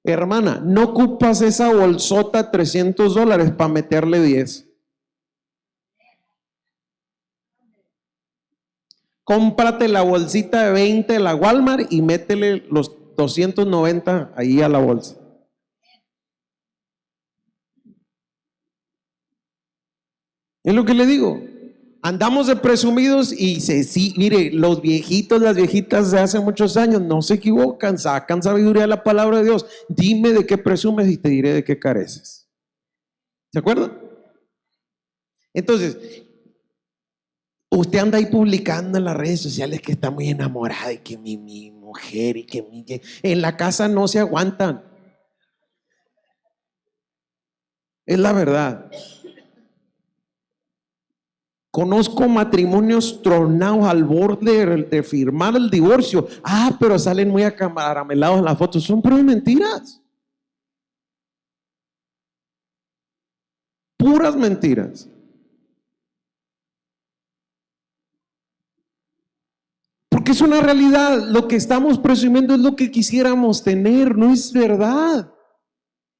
Hermana, no ocupas esa bolsota $300 para meterle 10. Cómprate la bolsita de 20 de la Walmart y métele los 290 ahí a la bolsa. Es lo que le digo. Andamos de presumidos y mire, los viejitos, las viejitas de hace muchos años no se equivocan, sacan sabiduría de la palabra de Dios. Dime de qué presumes y te diré de qué careces. ¿Se acuerdan? Entonces, usted anda ahí publicando en las redes sociales que está muy enamorada y que mi mujer y que en la casa no se aguantan. Es la verdad. Conozco matrimonios tronados al borde de firmar el divorcio. Pero salen muy acaramelados en las fotos. Son puras mentiras. Puras mentiras. Porque es una realidad. Lo que estamos presumiendo es lo que quisiéramos tener, no es verdad.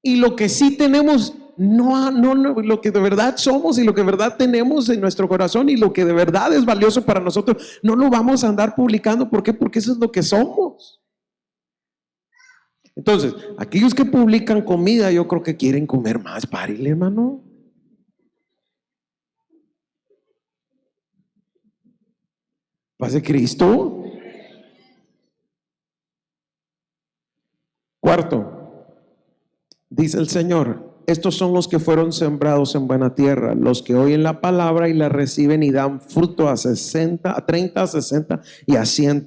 Y lo que sí tenemos, no, lo que de verdad somos y lo que de verdad tenemos en nuestro corazón y lo que de verdad es valioso para nosotros, no lo vamos a andar publicando. ¿Por qué? Porque eso es lo que somos. Entonces, aquellos que publican comida, yo creo que quieren comer más. Párele, hermano. Paz de Cristo. Cuarto, dice el Señor, estos son los que fueron sembrados en buena tierra, los que oyen la palabra y la reciben y dan fruto a 60, a 30, a 60 y a 100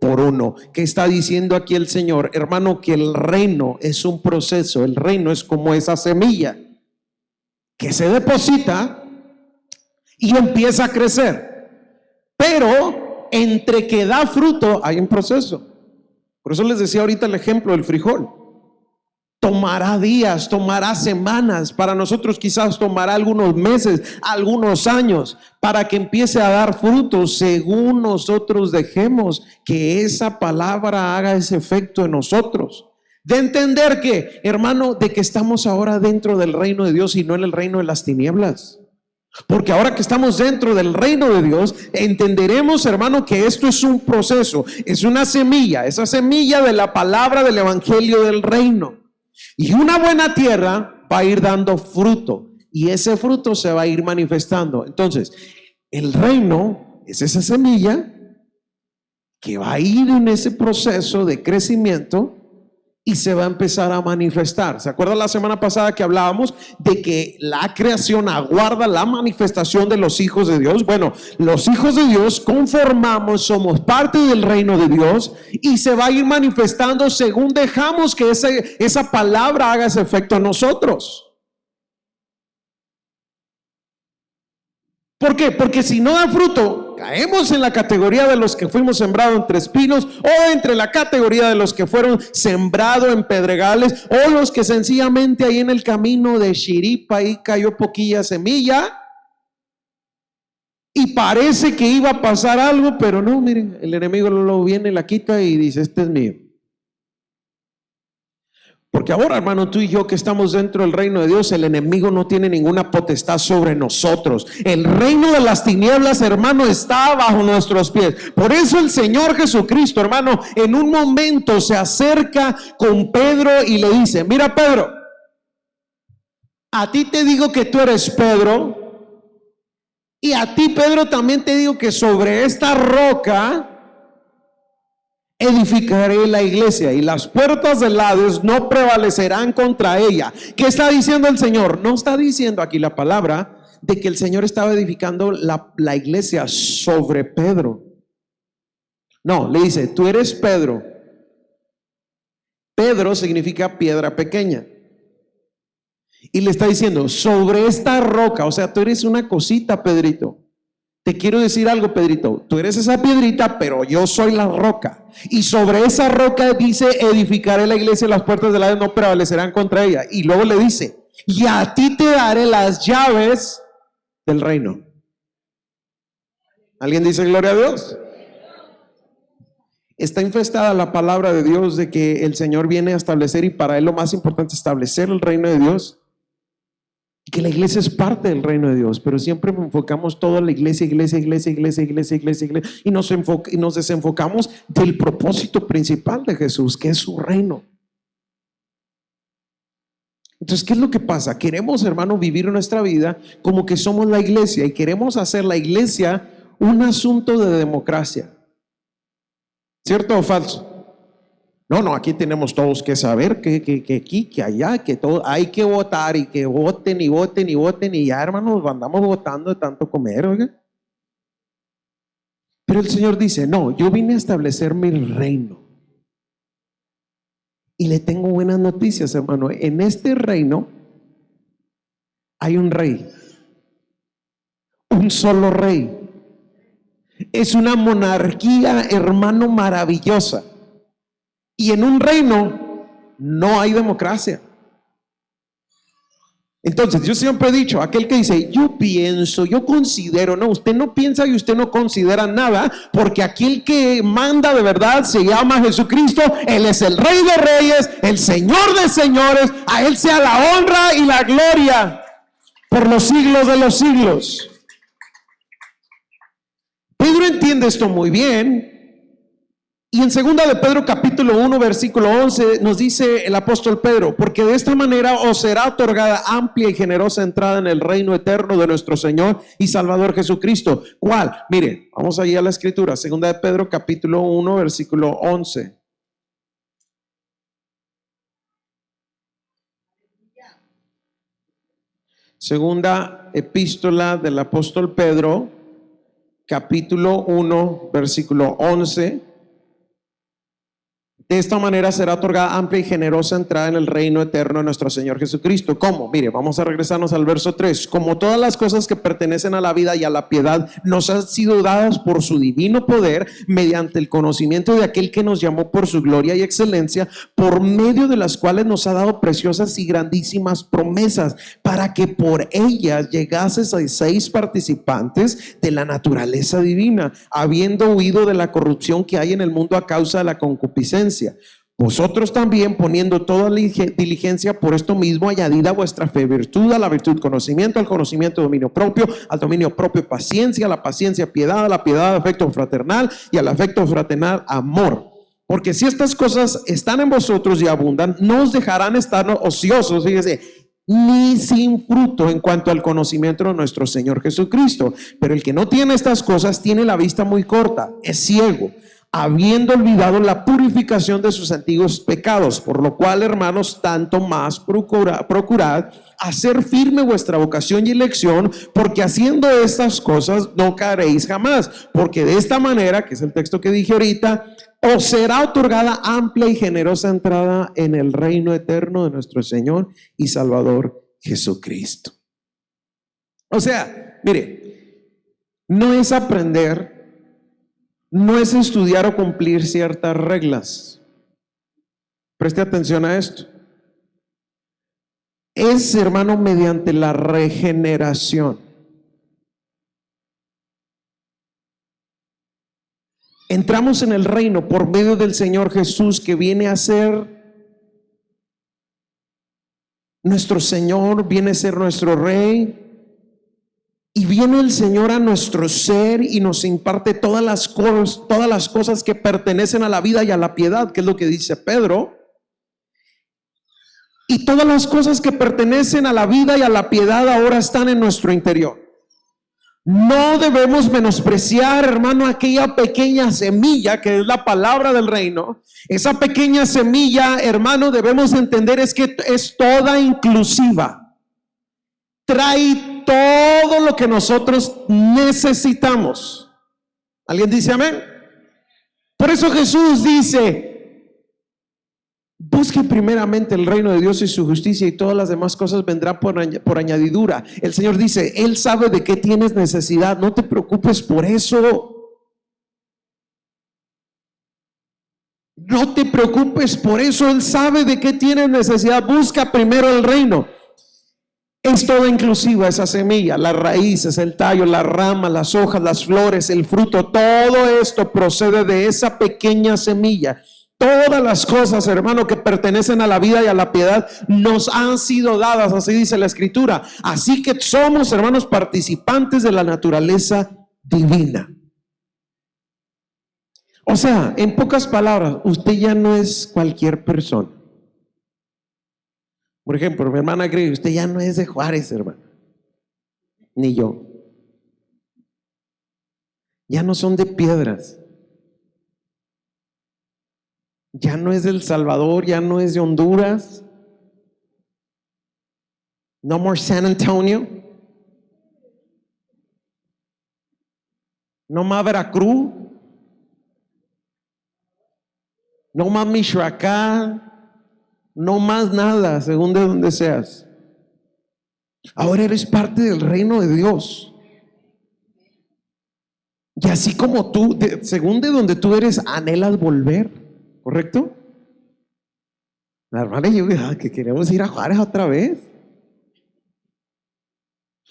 por uno. ¿Qué está diciendo aquí el Señor? Hermano, que el reino es un proceso. El reino es como esa semilla que se deposita y empieza a crecer, pero entre que da fruto hay un proceso. Por eso les decía ahorita el ejemplo del frijol. Tomará días, tomará semanas, para nosotros quizás tomará algunos meses, algunos años, para que empiece a dar frutos según nosotros dejemos que esa palabra haga ese efecto en nosotros. De entender que, hermano, de que estamos ahora dentro del reino de Dios y no en el reino de las tinieblas. Porque ahora que estamos dentro del reino de Dios, entenderemos, hermano, que esto es un proceso, es una semilla, esa semilla de la palabra del evangelio del reino. Y una buena tierra va a ir dando fruto. y ese fruto se va a ir manifestando. Entonces, el reino es esa semilla que va a ir en ese proceso de crecimiento y se va a empezar a manifestar. ¿Se acuerdan la semana pasada que hablábamos de que la creación aguarda la manifestación de los hijos de Dios? Bueno, los hijos de Dios conformamos, somos parte del reino de Dios y se va a ir manifestando según dejamos que esa palabra haga ese efecto en nosotros. ¿Por qué? Porque si no da fruto, caemos en la categoría de los que fuimos sembrados entre espinos, o entre la categoría de los que fueron sembrados en pedregales, o los que sencillamente ahí en el camino de chiripa ahí cayó poquilla semilla y parece que iba a pasar algo, pero no, miren, el enemigo lo viene, la quita y dice: este es mío. Porque ahora, hermano, tú y yo que estamos dentro del reino de Dios, el enemigo no tiene ninguna potestad sobre nosotros. El reino de las tinieblas, hermano, está bajo nuestros pies. Por eso el Señor Jesucristo, hermano, en un momento se acerca con Pedro y le dice: mira, Pedro, a ti te digo que tú eres Pedro, y a ti, Pedro, también te digo que sobre esta roca edificaré la iglesia, y las puertas del Hades no prevalecerán contra ella. ¿Qué está diciendo el Señor? No está diciendo aquí la palabra de que el Señor estaba edificando la iglesia sobre Pedro. No, le dice: tú eres Pedro. Pedro significa piedra pequeña. Y le está diciendo: sobre esta roca, o sea, tú eres una cosita, Pedrito. Te quiero decir algo, Pedrito, tú eres esa piedrita, pero yo soy la roca, y sobre esa roca dice: edificaré la iglesia, y las puertas del Hades no prevalecerán contra ella. Y luego le dice: y a ti te daré las llaves del reino. ¿Alguien dice gloria a Dios? Está infestada la palabra de Dios de que el Señor viene a establecer, y para Él lo más importante es establecer el reino de Dios. Que la iglesia es parte del reino de Dios, pero siempre enfocamos toda la iglesia, y nos desenfocamos del propósito principal de Jesús, que es su reino. Entonces, ¿qué es lo que pasa? Queremos, hermano, vivir nuestra vida como que somos la iglesia, y queremos hacer la iglesia un asunto de democracia. ¿Cierto o falso? No, aquí tenemos todos que saber que aquí, que allá, que todo, hay que votar, y que voten, y ya, hermanos, andamos votando de tanto comer, oiga. Pero el Señor dice: no, yo vine a establecer mi reino. Y le tengo buenas noticias, hermano. En este reino hay un rey, un solo rey. Es una monarquía, hermano, maravillosa. Y en un reino no hay democracia. Entonces, yo siempre he dicho: aquel que dice yo pienso, yo considero, no, usted no piensa y usted no considera nada, porque aquel que manda de verdad se llama Jesucristo. Él es el Rey de Reyes, el Señor de Señores. A Él sea la honra y la gloria por los siglos de los siglos. Pedro entiende esto muy bien. Y en 2 de Pedro capítulo 1 versículo 11 nos dice el apóstol Pedro: porque de esta manera os será otorgada amplia y generosa entrada en el reino eterno de nuestro Señor y Salvador Jesucristo. ¿Cuál? Mire, vamos allí a la escritura. 2 de Pedro capítulo 1 versículo 11. Segunda epístola del apóstol Pedro capítulo 1 versículo 11. De esta manera será otorgada amplia y generosa entrada en el reino eterno de nuestro Señor Jesucristo. ¿Cómo? Mire, vamos a regresarnos al verso 3. Como todas las cosas que pertenecen a la vida y a la piedad nos han sido dadas por su divino poder, mediante el conocimiento de aquel que nos llamó por su gloria y excelencia, por medio de las cuales nos ha dado preciosas y grandísimas promesas, para que por ellas llegases a seis participantes de la naturaleza divina, habiendo huido de la corrupción que hay en el mundo a causa de la concupiscencia. Vosotros también, poniendo toda diligencia, por esto mismo añadid a vuestra fe virtud, a la virtud conocimiento, al conocimiento dominio propio, al dominio propio paciencia, a la paciencia piedad, a la piedad afecto fraternal, y al afecto fraternal amor. Porque si estas cosas están en vosotros y abundan, no os dejarán estar ociosos. Fíjese, ni sin fruto en cuanto al conocimiento de nuestro Señor Jesucristo. Pero el que no tiene estas cosas tiene la vista muy corta, es ciego, habiendo olvidado la purificación de sus antiguos pecados. Por lo cual, hermanos, tanto más procurad hacer firme vuestra vocación y elección, porque haciendo estas cosas no caeréis jamás. Porque de esta manera, que es el texto que dije ahorita, os será otorgada amplia y generosa entrada en el reino eterno de nuestro Señor y Salvador Jesucristo. O sea, mire, no es aprender, no es estudiar o cumplir ciertas reglas. Preste atención a esto. Es, hermano, mediante la regeneración. Entramos en el reino por medio del Señor Jesús, que viene a ser nuestro Señor, viene a ser nuestro Rey, y viene el Señor a nuestro ser y nos imparte todas las cosas que pertenecen a la vida y a la piedad, que es lo que dice Pedro. Y todas las cosas que pertenecen a la vida y a la piedad ahora están en nuestro interior. No debemos menospreciar, hermano, aquella pequeña semilla que es la palabra del reino. Esa pequeña semilla, hermano, debemos entender es que es toda inclusiva. Trae todo lo que nosotros necesitamos. ¿Alguien dice amén? Por eso Jesús dice: busque primeramente el reino de Dios y su justicia, y todas las demás cosas vendrán por añadidura. El Señor dice: Él sabe de qué tienes necesidad, no te preocupes por eso. No te preocupes por eso, Él sabe de qué tienes necesidad. Busca primero el reino. Es toda inclusiva esa semilla, las raíces, el tallo, la rama, las hojas, las flores, el fruto. Todo esto procede de esa pequeña semilla. Todas las cosas, hermano, que pertenecen a la vida y a la piedad nos han sido dadas, así dice la Escritura. Así que somos, hermanos, participantes de la naturaleza divina. O sea, en pocas palabras, usted ya no es cualquier persona. Por ejemplo, mi hermana Grace, usted ya no es de Juárez, hermano, ni yo. Ya no son de Piedras. Ya no es de El Salvador, ya no es de Honduras. No more San Antonio. No más Veracruz. No más Michoacán. No más nada, según de donde seas. Ahora eres parte del reino de Dios. Y así como tú, según de donde tú eres, anhelas volver. ¿Correcto? La hermana y yo, que queremos ir a Juárez otra vez.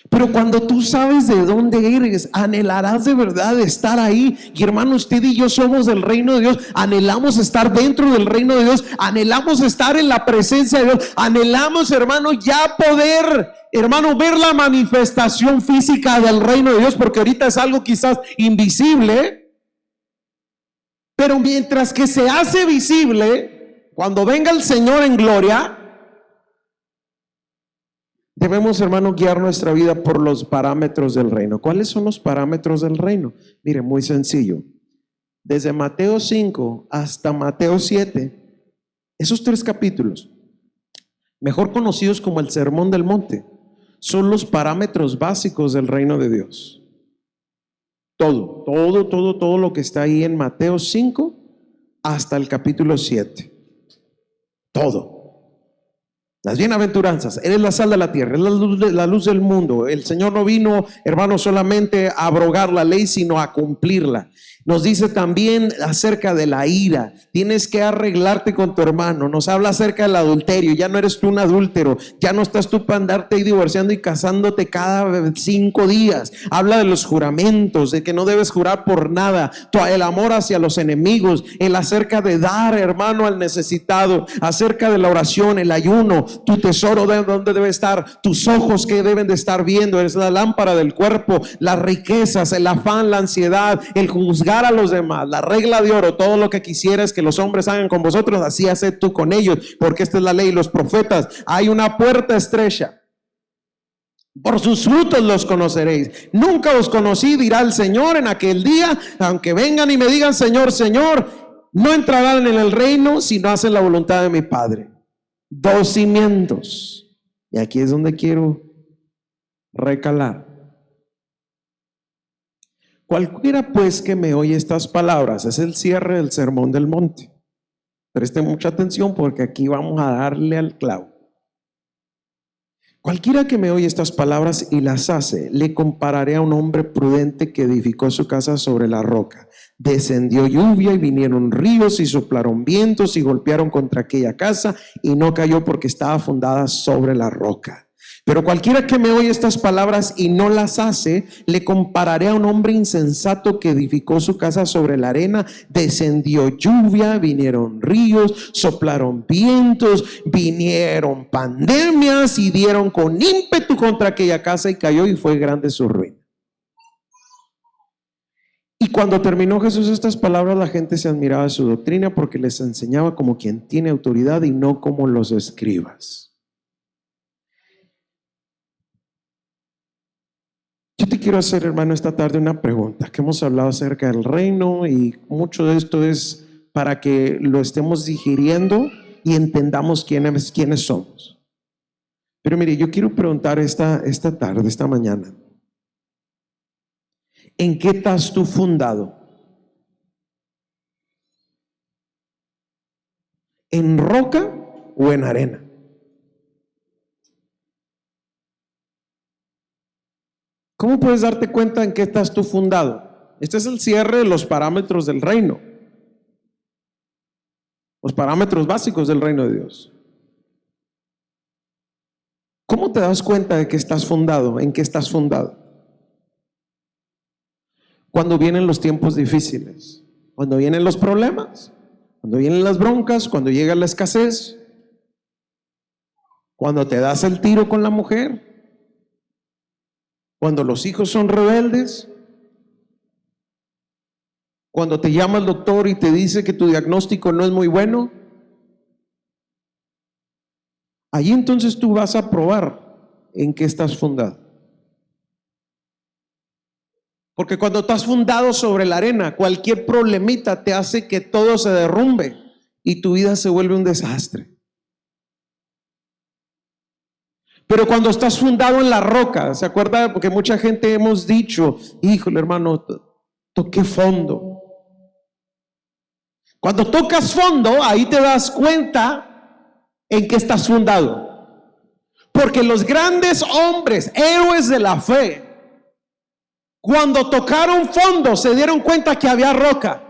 Pero cuando tú sabes de dónde eres, anhelarás de verdad estar ahí. Y hermano, usted y yo somos del reino de Dios. Anhelamos estar dentro del reino de Dios. Anhelamos estar en la presencia de Dios. Anhelamos, hermano, ya poder, hermano, ver la manifestación física del reino de Dios, porque ahorita es algo quizás invisible. Pero mientras que se hace visible, cuando venga el Señor en gloria, debemos, hermano, guiar nuestra vida por los parámetros del reino. ¿Cuáles son los parámetros del reino? Mire, muy sencillo. Desde Mateo 5 hasta Mateo 7, esos 3 capítulos, mejor conocidos como el Sermón del Monte, son los parámetros básicos del reino de Dios. Todo lo que está ahí en Mateo 5 hasta el capítulo 7. Todo. Las bienaventuranzas, eres la sal de la tierra, eres la luz del mundo. El Señor no vino, hermano, solamente a abrogar la ley, sino a cumplirla. Nos dice también acerca de la ira. Tienes que arreglarte con tu hermano. Nos habla acerca del adulterio. Ya no eres tú un adúltero. Ya no estás tú para andarte ahí divorciando y casándote cada 5 días. Habla de los juramentos, de que no debes jurar por nada. El amor hacia los enemigos. El acerca de dar, hermano, al necesitado. Acerca de la oración, el ayuno. tu tesoro de dónde debe estar, tus ojos que deben de estar viendo, eres la lámpara del cuerpo, las riquezas, el afán, la ansiedad, el juzgar a los demás, la regla de oro, todo lo que quisieras que los hombres hagan con vosotros, así haced tú con ellos, porque esta es la ley y los profetas. Hay una puerta estrecha. Por sus frutos los conoceréis. Nunca os conocí, dirá el Señor en aquel día, aunque vengan y me digan Señor, Señor, no entrarán en el reino si no hacen la voluntad de mi Padre. Dos cimientos. Y aquí es donde quiero recalar. Cualquiera pues que me oye estas palabras, es el cierre del sermón del monte. Preste mucha atención porque aquí vamos a darle al clavo. Cualquiera que me oye estas palabras y las hace, le compararé a un hombre prudente que edificó su casa sobre la roca. Descendió lluvia y vinieron ríos y soplaron vientos y golpearon contra aquella casa y no cayó porque estaba fundada sobre la roca. Pero cualquiera que me oye estas palabras y no las hace, le compararé a un hombre insensato que edificó su casa sobre la arena. Descendió lluvia, vinieron ríos, soplaron vientos, vinieron pandemias y dieron con ímpetu contra aquella casa y cayó y fue grande su ruina. Y cuando terminó Jesús estas palabras, la gente se admiraba de su doctrina porque les enseñaba como quien tiene autoridad y no como los escribas. Yo te quiero hacer, hermano, esta tarde una pregunta, que hemos hablado acerca del reino y mucho de esto es para que lo estemos digiriendo y entendamos quiénes somos. Pero mire, yo quiero preguntar esta tarde, esta mañana, ¿en qué estás tú fundado? ¿En roca o en arena? ¿Cómo puedes darte cuenta en qué estás tú fundado? Este es el cierre de los parámetros del reino. Los parámetros básicos del reino de Dios. ¿Cómo te das cuenta de que estás fundado? ¿En qué estás fundado? Cuando vienen los tiempos difíciles, cuando vienen los problemas, cuando vienen las broncas, cuando llega la escasez, cuando te das el tiro con la mujer, cuando los hijos son rebeldes, cuando te llama el doctor y te dice que tu diagnóstico no es muy bueno, allí entonces tú vas a probar en qué estás fundado. Porque cuando estás fundado sobre la arena, cualquier problemita te hace que todo se derrumbe y tu vida se vuelve un desastre. Pero cuando estás fundado en la roca, ¿se acuerda? Porque mucha gente hemos dicho, híjole hermano, toqué fondo. Cuando tocas fondo, ahí te das cuenta en qué estás fundado. Porque los grandes hombres, héroes de la fe, cuando tocaron fondo, se dieron cuenta que había roca.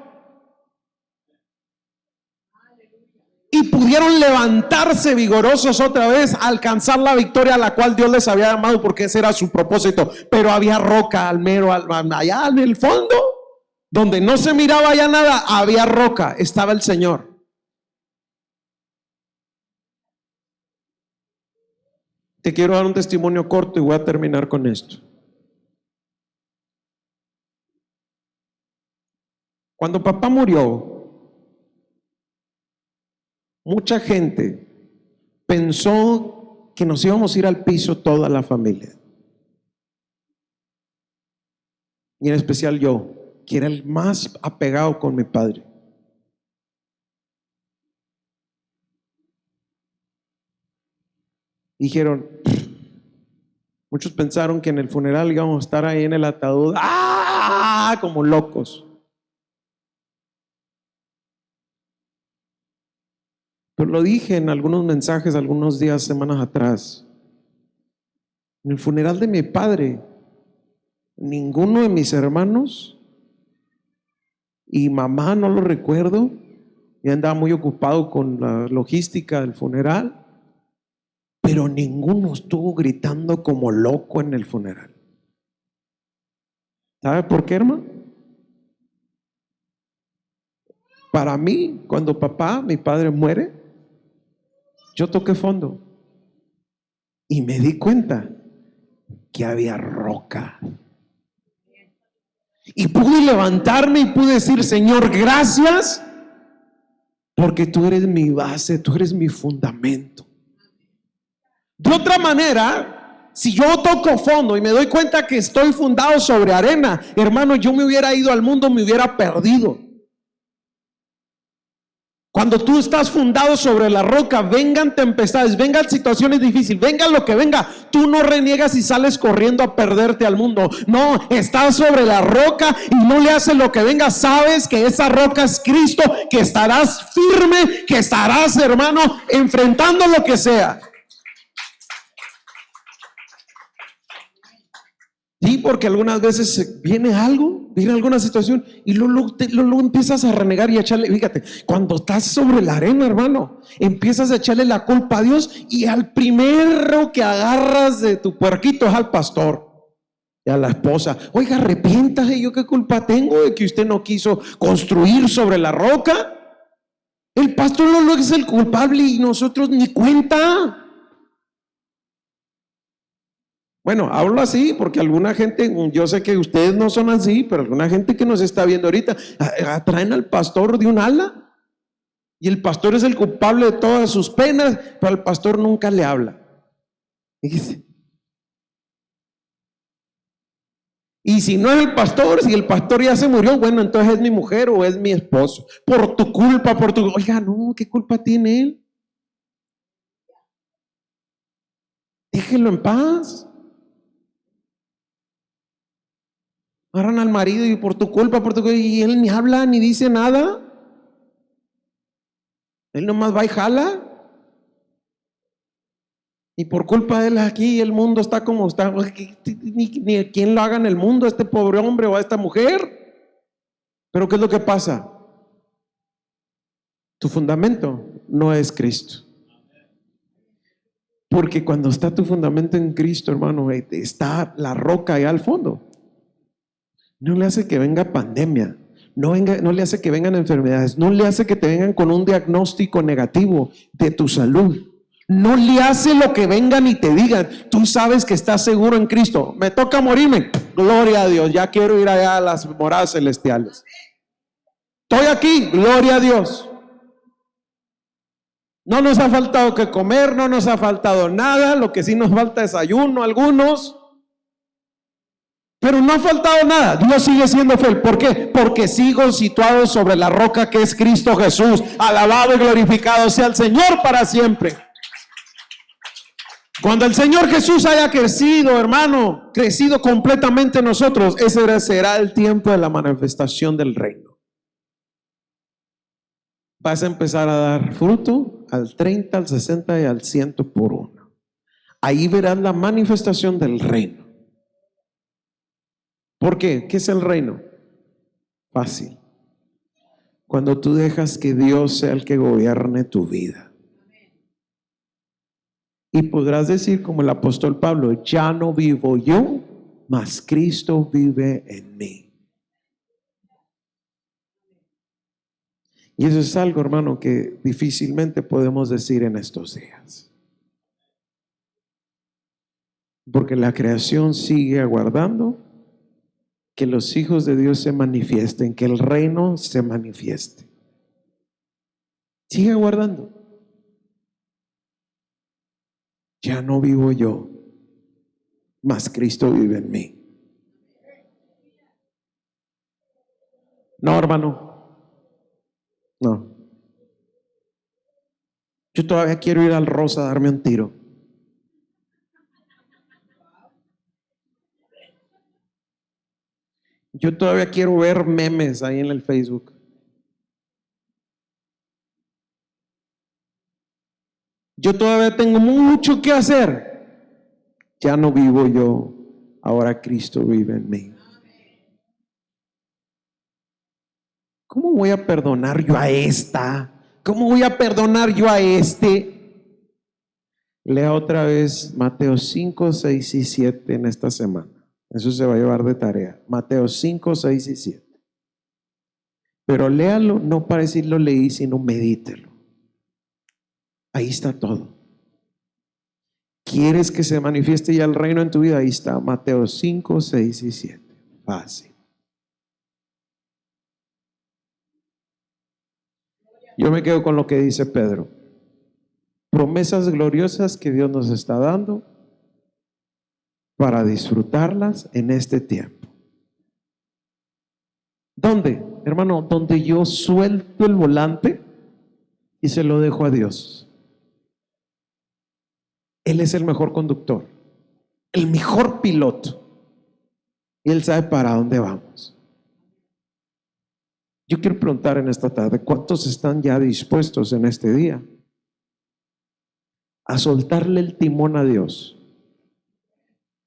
Y pudieron levantarse vigorosos otra vez, alcanzar la victoria a la cual Dios les había llamado, porque ese era su propósito. Pero había roca allá en el fondo, donde no se miraba ya nada, había roca, estaba el Señor. Te quiero dar un testimonio corto y voy a terminar con esto. Cuando papá murió, mucha gente pensó que nos íbamos a ir al piso toda la familia. Y en especial yo, que era el más apegado con mi padre. Dijeron, muchos pensaron que en el funeral íbamos a estar ahí en el ataúd, ¡ah!, como locos. Pero lo dije en algunos mensajes, algunos días, semanas atrás. En el funeral de mi padre, ninguno de mis hermanos y mamá, no lo recuerdo, ya andaba muy ocupado con la logística del funeral, pero ninguno estuvo gritando como loco en el funeral. ¿Sabe por qué, hermano? Para mí, cuando mi padre muere, yo toqué fondo. y me di cuenta que había roca. Y pude levantarme y pude decir: Señor, gracias, porque tú eres mi base, tú eres mi fundamento. De otra manera, si yo toco fondo y me doy cuenta que estoy fundado sobre arena, hermano, yo me hubiera ido al mundo, me hubiera perdido. Cuando tú estás fundado sobre la roca, vengan tempestades, vengan situaciones difíciles, venga lo que venga, tú no reniegas y sales corriendo a perderte al mundo. No, estás sobre la roca y no le haces lo que venga. Sabes que esa roca es Cristo, que estarás firme, que estarás, hermano, enfrentando lo que sea. Sí, porque algunas veces viene algo, viene alguna situación y luego empiezas a renegar y a echarle. Fíjate, cuando estás sobre la arena, hermano, empiezas a echarle la culpa a Dios, y al primero que agarras de tu puerquito es al pastor y a la esposa. Oiga, arrepiéntase, ¿yo qué culpa tengo de que usted no quiso construir sobre la roca? El pastor no es el culpable y nosotros ni cuenta. Bueno, hablo así porque alguna gente, yo sé que ustedes no son así, pero alguna gente que nos está viendo ahorita, atraen al pastor de un ala, y el pastor es el culpable de todas sus penas, pero al pastor nunca le habla. Fíjese. Y si no es el pastor, si el pastor ya se murió, bueno, entonces es mi mujer o es mi esposo. Por tu culpa, Oiga, no, ¿qué culpa tiene él? Déjelo en paz. Agarran al marido y por tu culpa, y él ni habla ni dice nada. Él nomás va y jala. Y por culpa de él aquí el mundo está como está. Ni quien lo haga en el mundo, a este pobre hombre o a esta mujer. Pero ¿qué es lo que pasa? Tu fundamento no es Cristo. Porque cuando está tu fundamento en Cristo, hermano, está la roca allá al fondo. No le hace que venga pandemia, no le hace que vengan enfermedades, no le hace que te vengan con un diagnóstico negativo de tu salud. No le hace lo que vengan y te digan. Tú sabes que estás seguro en Cristo. Me toca morirme, gloria a Dios, ya quiero ir allá a las moradas celestiales. Estoy aquí, gloria a Dios. No nos ha faltado que comer, no nos ha faltado nada. Lo que sí nos falta es ayuno, algunos. Pero no ha faltado nada. Dios sigue siendo fiel. ¿Por qué? Porque sigo situado sobre la roca que es Cristo Jesús. Alabado y glorificado sea el Señor para siempre. Cuando el Señor Jesús haya crecido, hermano, crecido completamente en nosotros, ese será el tiempo de la manifestación del reino. Vas a empezar a dar fruto al 30, al 60 y al 100 por uno. Ahí verás la manifestación del reino. ¿Por qué? ¿Qué es el reino? Fácil. Cuando tú dejas que Dios sea el que gobierne tu vida. Y podrás decir como el apóstol Pablo: ya no vivo yo, mas Cristo vive en mí. Y eso es algo, hermano, que difícilmente podemos decir en estos días. Porque la creación sigue aguardando que los hijos de Dios se manifiesten, que el reino se manifieste. Sigue aguardando. Ya no vivo yo, mas Cristo vive en mí. No, hermano. No. Yo todavía quiero ir al Rosa a darme un tiro. Yo todavía quiero ver memes ahí en el Facebook. Yo todavía tengo mucho que hacer. Ya no vivo yo, ahora Cristo vive en mí. ¿Cómo voy a perdonar yo a esta? ¿Cómo voy a perdonar yo a este? Lea otra vez Mateo 5, 6 y 7 en esta semana. Eso se va a llevar de tarea. Mateo 5, 6 y 7. Pero léalo, no para decir lo leí, sino medítelo. Ahí está todo. ¿Quieres que se manifieste ya el reino en tu vida? Ahí está, Mateo 5, 6 y 7. Fácil. Yo me quedo con lo que dice Pedro. Promesas gloriosas que Dios nos está dando para disfrutarlas en este tiempo. ¿Dónde, hermano? Donde yo suelto el volante y se lo dejo a Dios. Él es el mejor conductor, el mejor piloto, y Él sabe para dónde vamos. Yo quiero preguntar en esta tarde, ¿cuántos están ya dispuestos en este día a soltarle el timón a Dios?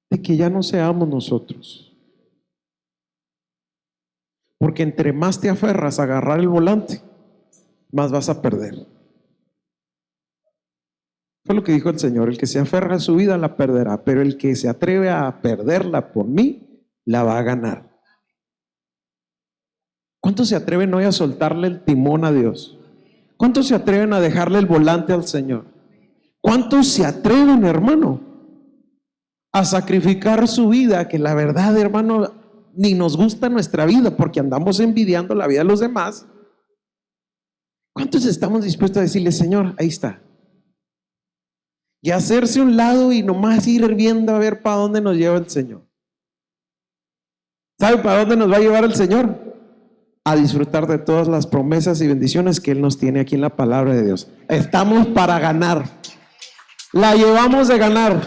De que ya no seamos nosotros. Porque entre más te aferras a agarrar el volante, más vas a perder. Fue lo que dijo el Señor: el que se aferra a su vida la perderá, pero el que se atreve a perderla por mí, la va a ganar. ¿Cuántos se atreven hoy a soltarle el timón a Dios? ¿Cuántos se atreven a dejarle el volante al Señor? ¿Cuántos se atreven, hermano, a sacrificar su vida? Que la verdad, hermano, ni nos gusta nuestra vida porque andamos envidiando la vida de los demás. ¿Cuántos estamos dispuestos a decirle: Señor, ahí está? Y hacerse un lado y nomás ir viendo a ver para dónde nos lleva el Señor. ¿Sabe para dónde nos va a llevar el Señor? A disfrutar de todas las promesas y bendiciones que Él nos tiene aquí en la palabra de Dios. Estamos para ganar. La llevamos de ganar.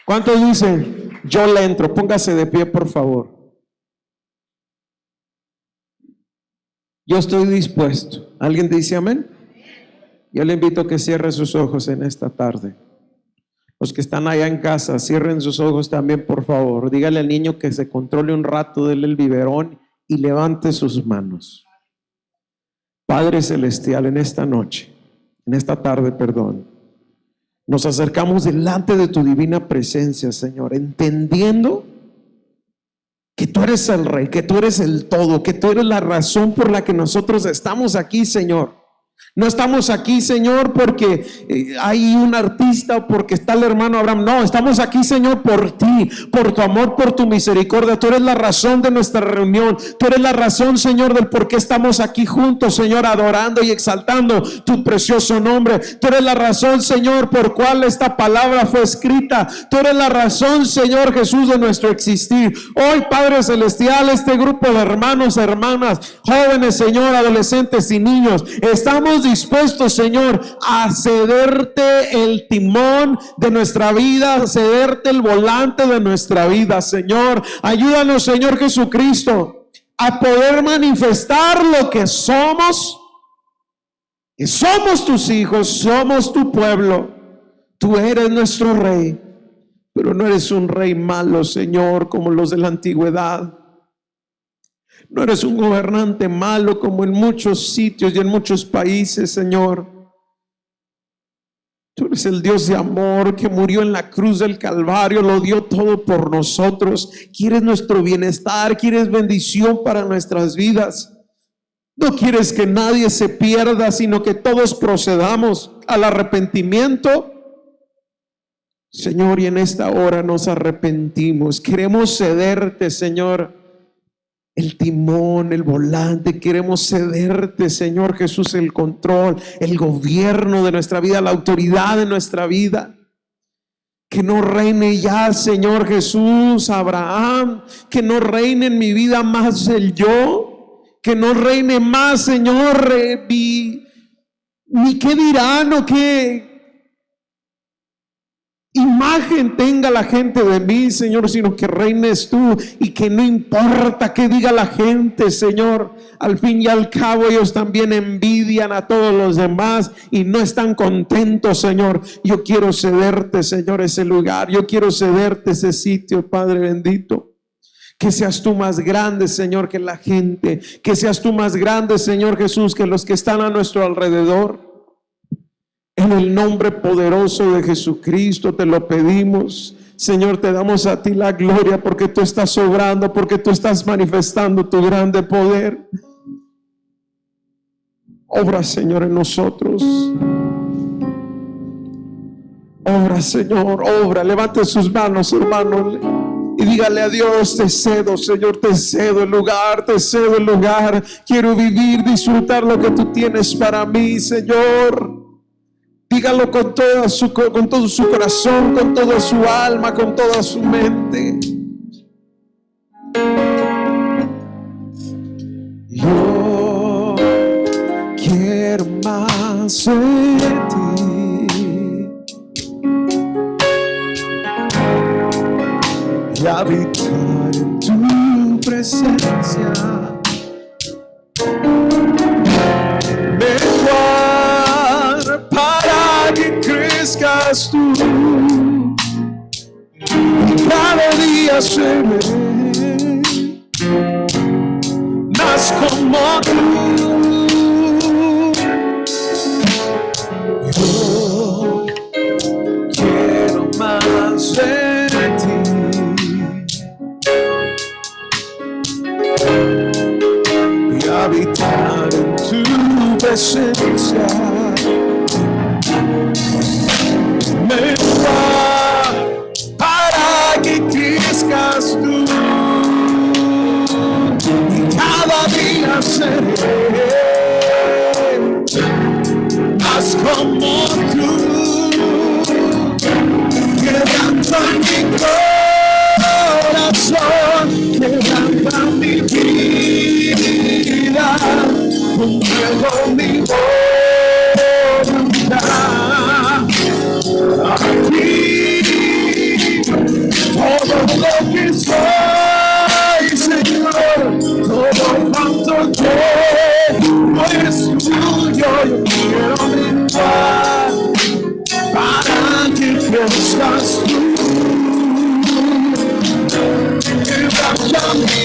¿Cuántos dicen: yo le entro? Póngase de pie, por favor. Yo estoy dispuesto. ¿Alguien dice amén? Yo le invito a que cierre sus ojos en esta tarde. Los que están allá en casa, cierren sus ojos también, por favor. Dígale al niño que se controle un rato, dele el biberón y levante sus manos. Padre Celestial, en esta noche, en esta tarde, perdón, nos acercamos delante de tu divina presencia, Señor, entendiendo que tú eres el Rey, que tú eres el todo, que tú eres la razón por la que nosotros estamos aquí, Señor. No estamos aquí, Señor, porque hay un artista o porque está el hermano Abraham. No, estamos aquí, Señor, por ti, por tu amor, por tu misericordia. Tú eres la razón de nuestra reunión. Tú eres la razón, Señor, del por qué estamos aquí juntos, Señor, adorando y exaltando tu precioso nombre. Tú eres la razón, Señor, por cual esta palabra fue escrita. Tú eres la razón, Señor Jesús, de nuestro existir. Hoy, Padre Celestial, este grupo de hermanos, hermanas, jóvenes, Señor, adolescentes y niños, estamos dispuestos, Señor, a cederte el timón de nuestra vida, a cederte el volante de nuestra vida, Señor. Ayúdanos, Señor Jesucristo, a poder manifestar lo que somos, que somos tus hijos, somos tu pueblo. Tú eres nuestro Rey, pero no eres un rey malo, Señor, como los de la antigüedad. No eres un gobernante malo como en muchos sitios y en muchos países, Señor. Tú eres el Dios de amor que murió en la cruz del Calvario, lo dio todo por nosotros. Quieres nuestro bienestar, quieres bendición para nuestras vidas. No quieres que nadie se pierda, sino que todos procedamos al arrepentimiento. Señor, y en esta hora nos arrepentimos. Queremos cederte, Señor, el timón, el volante. Queremos cederte, Señor Jesús, el control, el gobierno de nuestra vida, la autoridad de nuestra vida. Que no reine ya, Señor Jesús, Abraham. Que no reine en mi vida más el yo. Que no reine más, Señor, ni qué dirán o qué imagen tenga la gente de mí, Señor, sino que reines tú, y que no importa qué diga la gente, Señor. Al fin y al cabo ellos también envidian a todos los demás y no están contentos, Señor. Yo quiero cederte, Señor, ese lugar. Yo quiero cederte ese sitio, Padre bendito. Que seas tú más grande, Señor, que la gente. Que seas tú más grande, Señor Jesús, que los que están a nuestro alrededor. En el nombre poderoso de Jesucristo te lo pedimos, Señor. Te damos a ti la gloria porque tú estás obrando, porque tú estás manifestando tu grande poder. Obra, Señor, en nosotros. Obra, Señor, obra. Levante sus manos, hermano, y dígale a Dios: te cedo, Señor, te cedo el lugar, te cedo el lugar. Quiero vivir, disfrutar lo que tú tienes para mí, Señor. Dígalo con todo su corazón, con toda su alma, con toda su mente. Yo quiero más de ti y habitar en tu presencia. Mejor para que crezcas tú y cada día seré más como tú. Yo quiero más de ti y habitar en tu presencia. Mejor para que crezcas tú y cada día seré más como tú. Quebranta mi corazón, quebranta mi vida, cumpliendo mi voluntad. A ti todo lo que soy, Señor, todo cuanto tengo es tuyo. Yo quiero menguar para que crezcas tú. Quebranta mi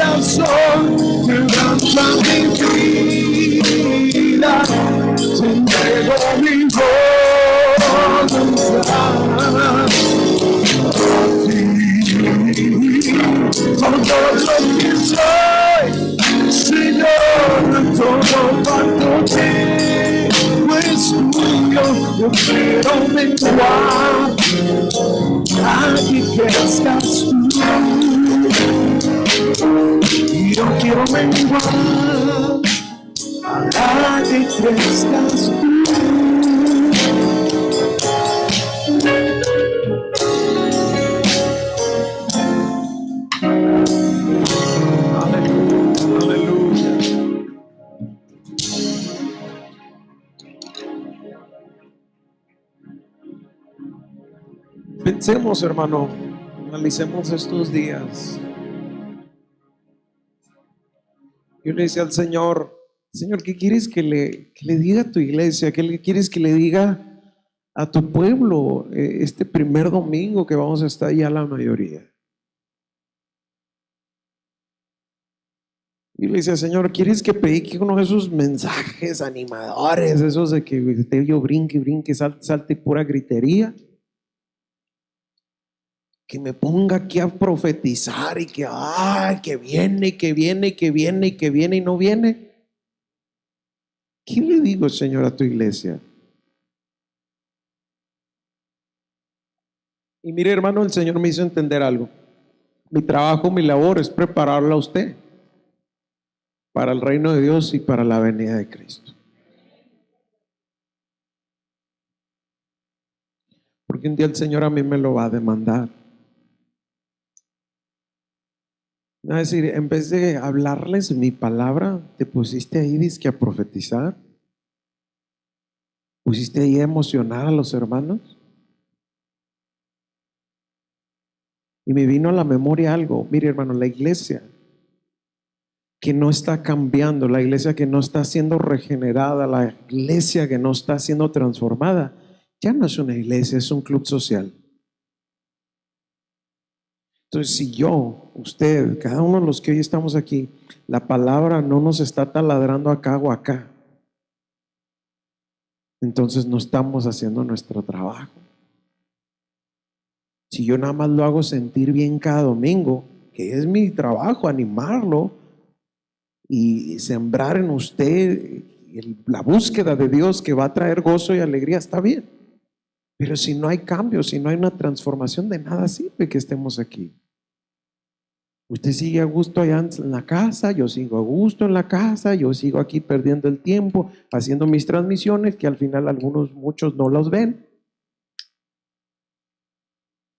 corazón, quebranta mi vida, te entrego mi voluntad. A ti todo lo que soy, Señor, todo cuanto tengo es tuyo. Yo quiero menguar para que crezcas tú. Yo quiero menguar para que crezcas tú. Pensemos, hermano, analicemos estos días. Yo le decía al Señor: Señor, ¿qué quieres que le diga a tu iglesia? ¿Qué quieres que le diga a tu pueblo este primer domingo que vamos a estar ya la mayoría? Y le decía: Señor, ¿quieres que predique uno de esos mensajes animadores, esos de que yo brinque, brinque, salte, salte, pura gritería? Que me ponga aquí a profetizar y que, ay, que viene, que viene, que viene, que viene y no viene. ¿Qué le digo, Señor, a tu iglesia? Y mire, hermano, el Señor me hizo entender algo. Mi trabajo, mi labor es prepararlo a usted para el reino de Dios y para la venida de Cristo. Porque un día el Señor a mí me lo va a demandar. Es decir, en vez de hablarles mi palabra, te pusiste ahí dizque a profetizar. Pusiste ahí a emocionar a los hermanos. Y me vino a la memoria algo. Mire, hermano, la iglesia que no está cambiando, la iglesia que no está siendo regenerada, la iglesia que no está siendo transformada, ya no es una iglesia, es un club social. Entonces, si yo, usted, cada uno de los que hoy estamos aquí, la palabra no nos está taladrando acá o acá, entonces no estamos haciendo nuestro trabajo. Si yo nada más lo hago sentir bien cada domingo, que es mi trabajo, animarlo y sembrar en usted la búsqueda de Dios que va a traer gozo y alegría, está bien. Pero si no hay cambio, si no hay una transformación, de nada sirve que estemos aquí. Usted sigue a gusto allá en la casa, yo sigo a gusto en la casa, yo sigo aquí perdiendo el tiempo, haciendo mis transmisiones, que al final muchos no los ven.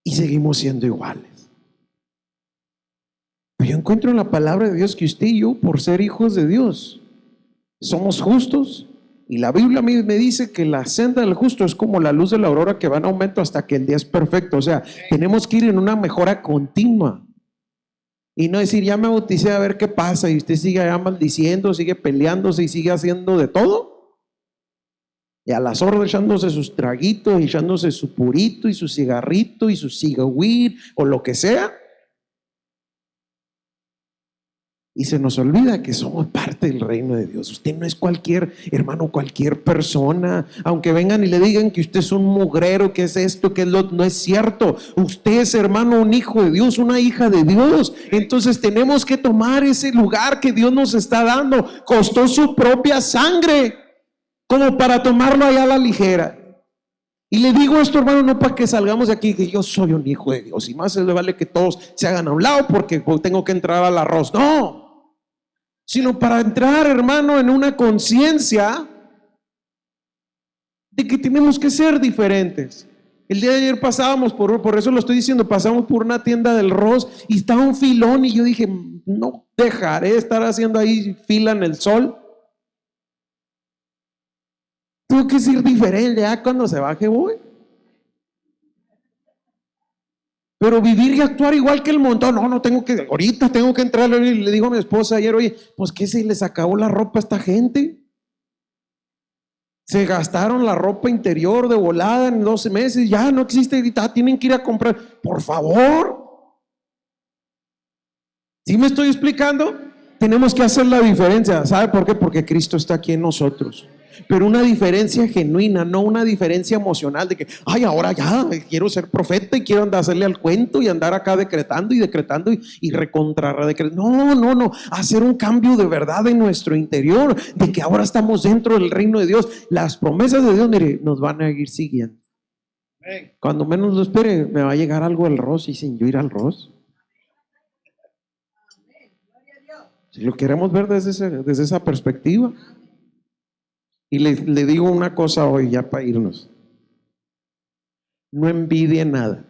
Y seguimos siendo iguales. Pero yo encuentro en la palabra de Dios que usted y yo, por ser hijos de Dios, somos justos. Y la Biblia a mí me dice que la senda del justo es como la luz de la aurora que va en aumento hasta que el día es perfecto. O sea, tenemos que ir en una mejora continua. Y no decir, ya me bauticé a ver qué pasa, y usted sigue allá maldiciendo, sigue peleándose y sigue haciendo de todo. Y a las horas echándose sus traguitos, echándose su purito y su cigarrito y su cigarweed o lo que sea. Y se nos olvida que somos parte del reino de Dios. Usted no es cualquier hermano, cualquier persona. Aunque vengan y le digan que usted es un mugrero, que es esto, que es lo, no es cierto. Usted es, hermano, un hijo de Dios, una hija de Dios. Entonces tenemos que tomar ese lugar que Dios nos está dando. Costó su propia sangre como para tomarlo allá a la ligera. Y le digo esto, hermano, no para que salgamos de aquí que yo soy un hijo de Dios y más le vale que todos se hagan a un lado porque tengo que entrar al arroz. No, sino para entrar, hermano, en una conciencia de que tenemos que ser diferentes. El día de ayer pasábamos por eso lo estoy diciendo, pasamos por una tienda del Ross y estaba un filón y yo dije, no dejaré de estar haciendo ahí fila en el sol. Tengo que ser diferente, ya cuando se baje voy. Pero vivir y actuar igual que el montón, no tengo que, ahorita tengo que entrar. Le digo a mi esposa ayer, oye, pues que se les acabó la ropa a esta gente. Se gastaron la ropa interior de volada en 12 meses, ya no existe, tienen que ir a comprar. Por favor. ¿Sí me estoy explicando? Tenemos que hacer la diferencia. ¿Sabe por qué? Porque Cristo está aquí en nosotros. Pero una diferencia genuina, no una diferencia emocional de que, ay, ahora ya quiero ser profeta y quiero andar a hacerle al cuento y andar acá decretando y recontra decretando. No, hacer un cambio de verdad en nuestro interior, de que ahora estamos dentro del reino de Dios. Las promesas de Dios, mire, nos van a ir siguiendo. Cuando menos lo espere, me va a llegar algo al Ross y sin yo ir al Ross. Si lo queremos ver desde esa perspectiva. Y le digo una cosa hoy ya para irnos. No envidie nada.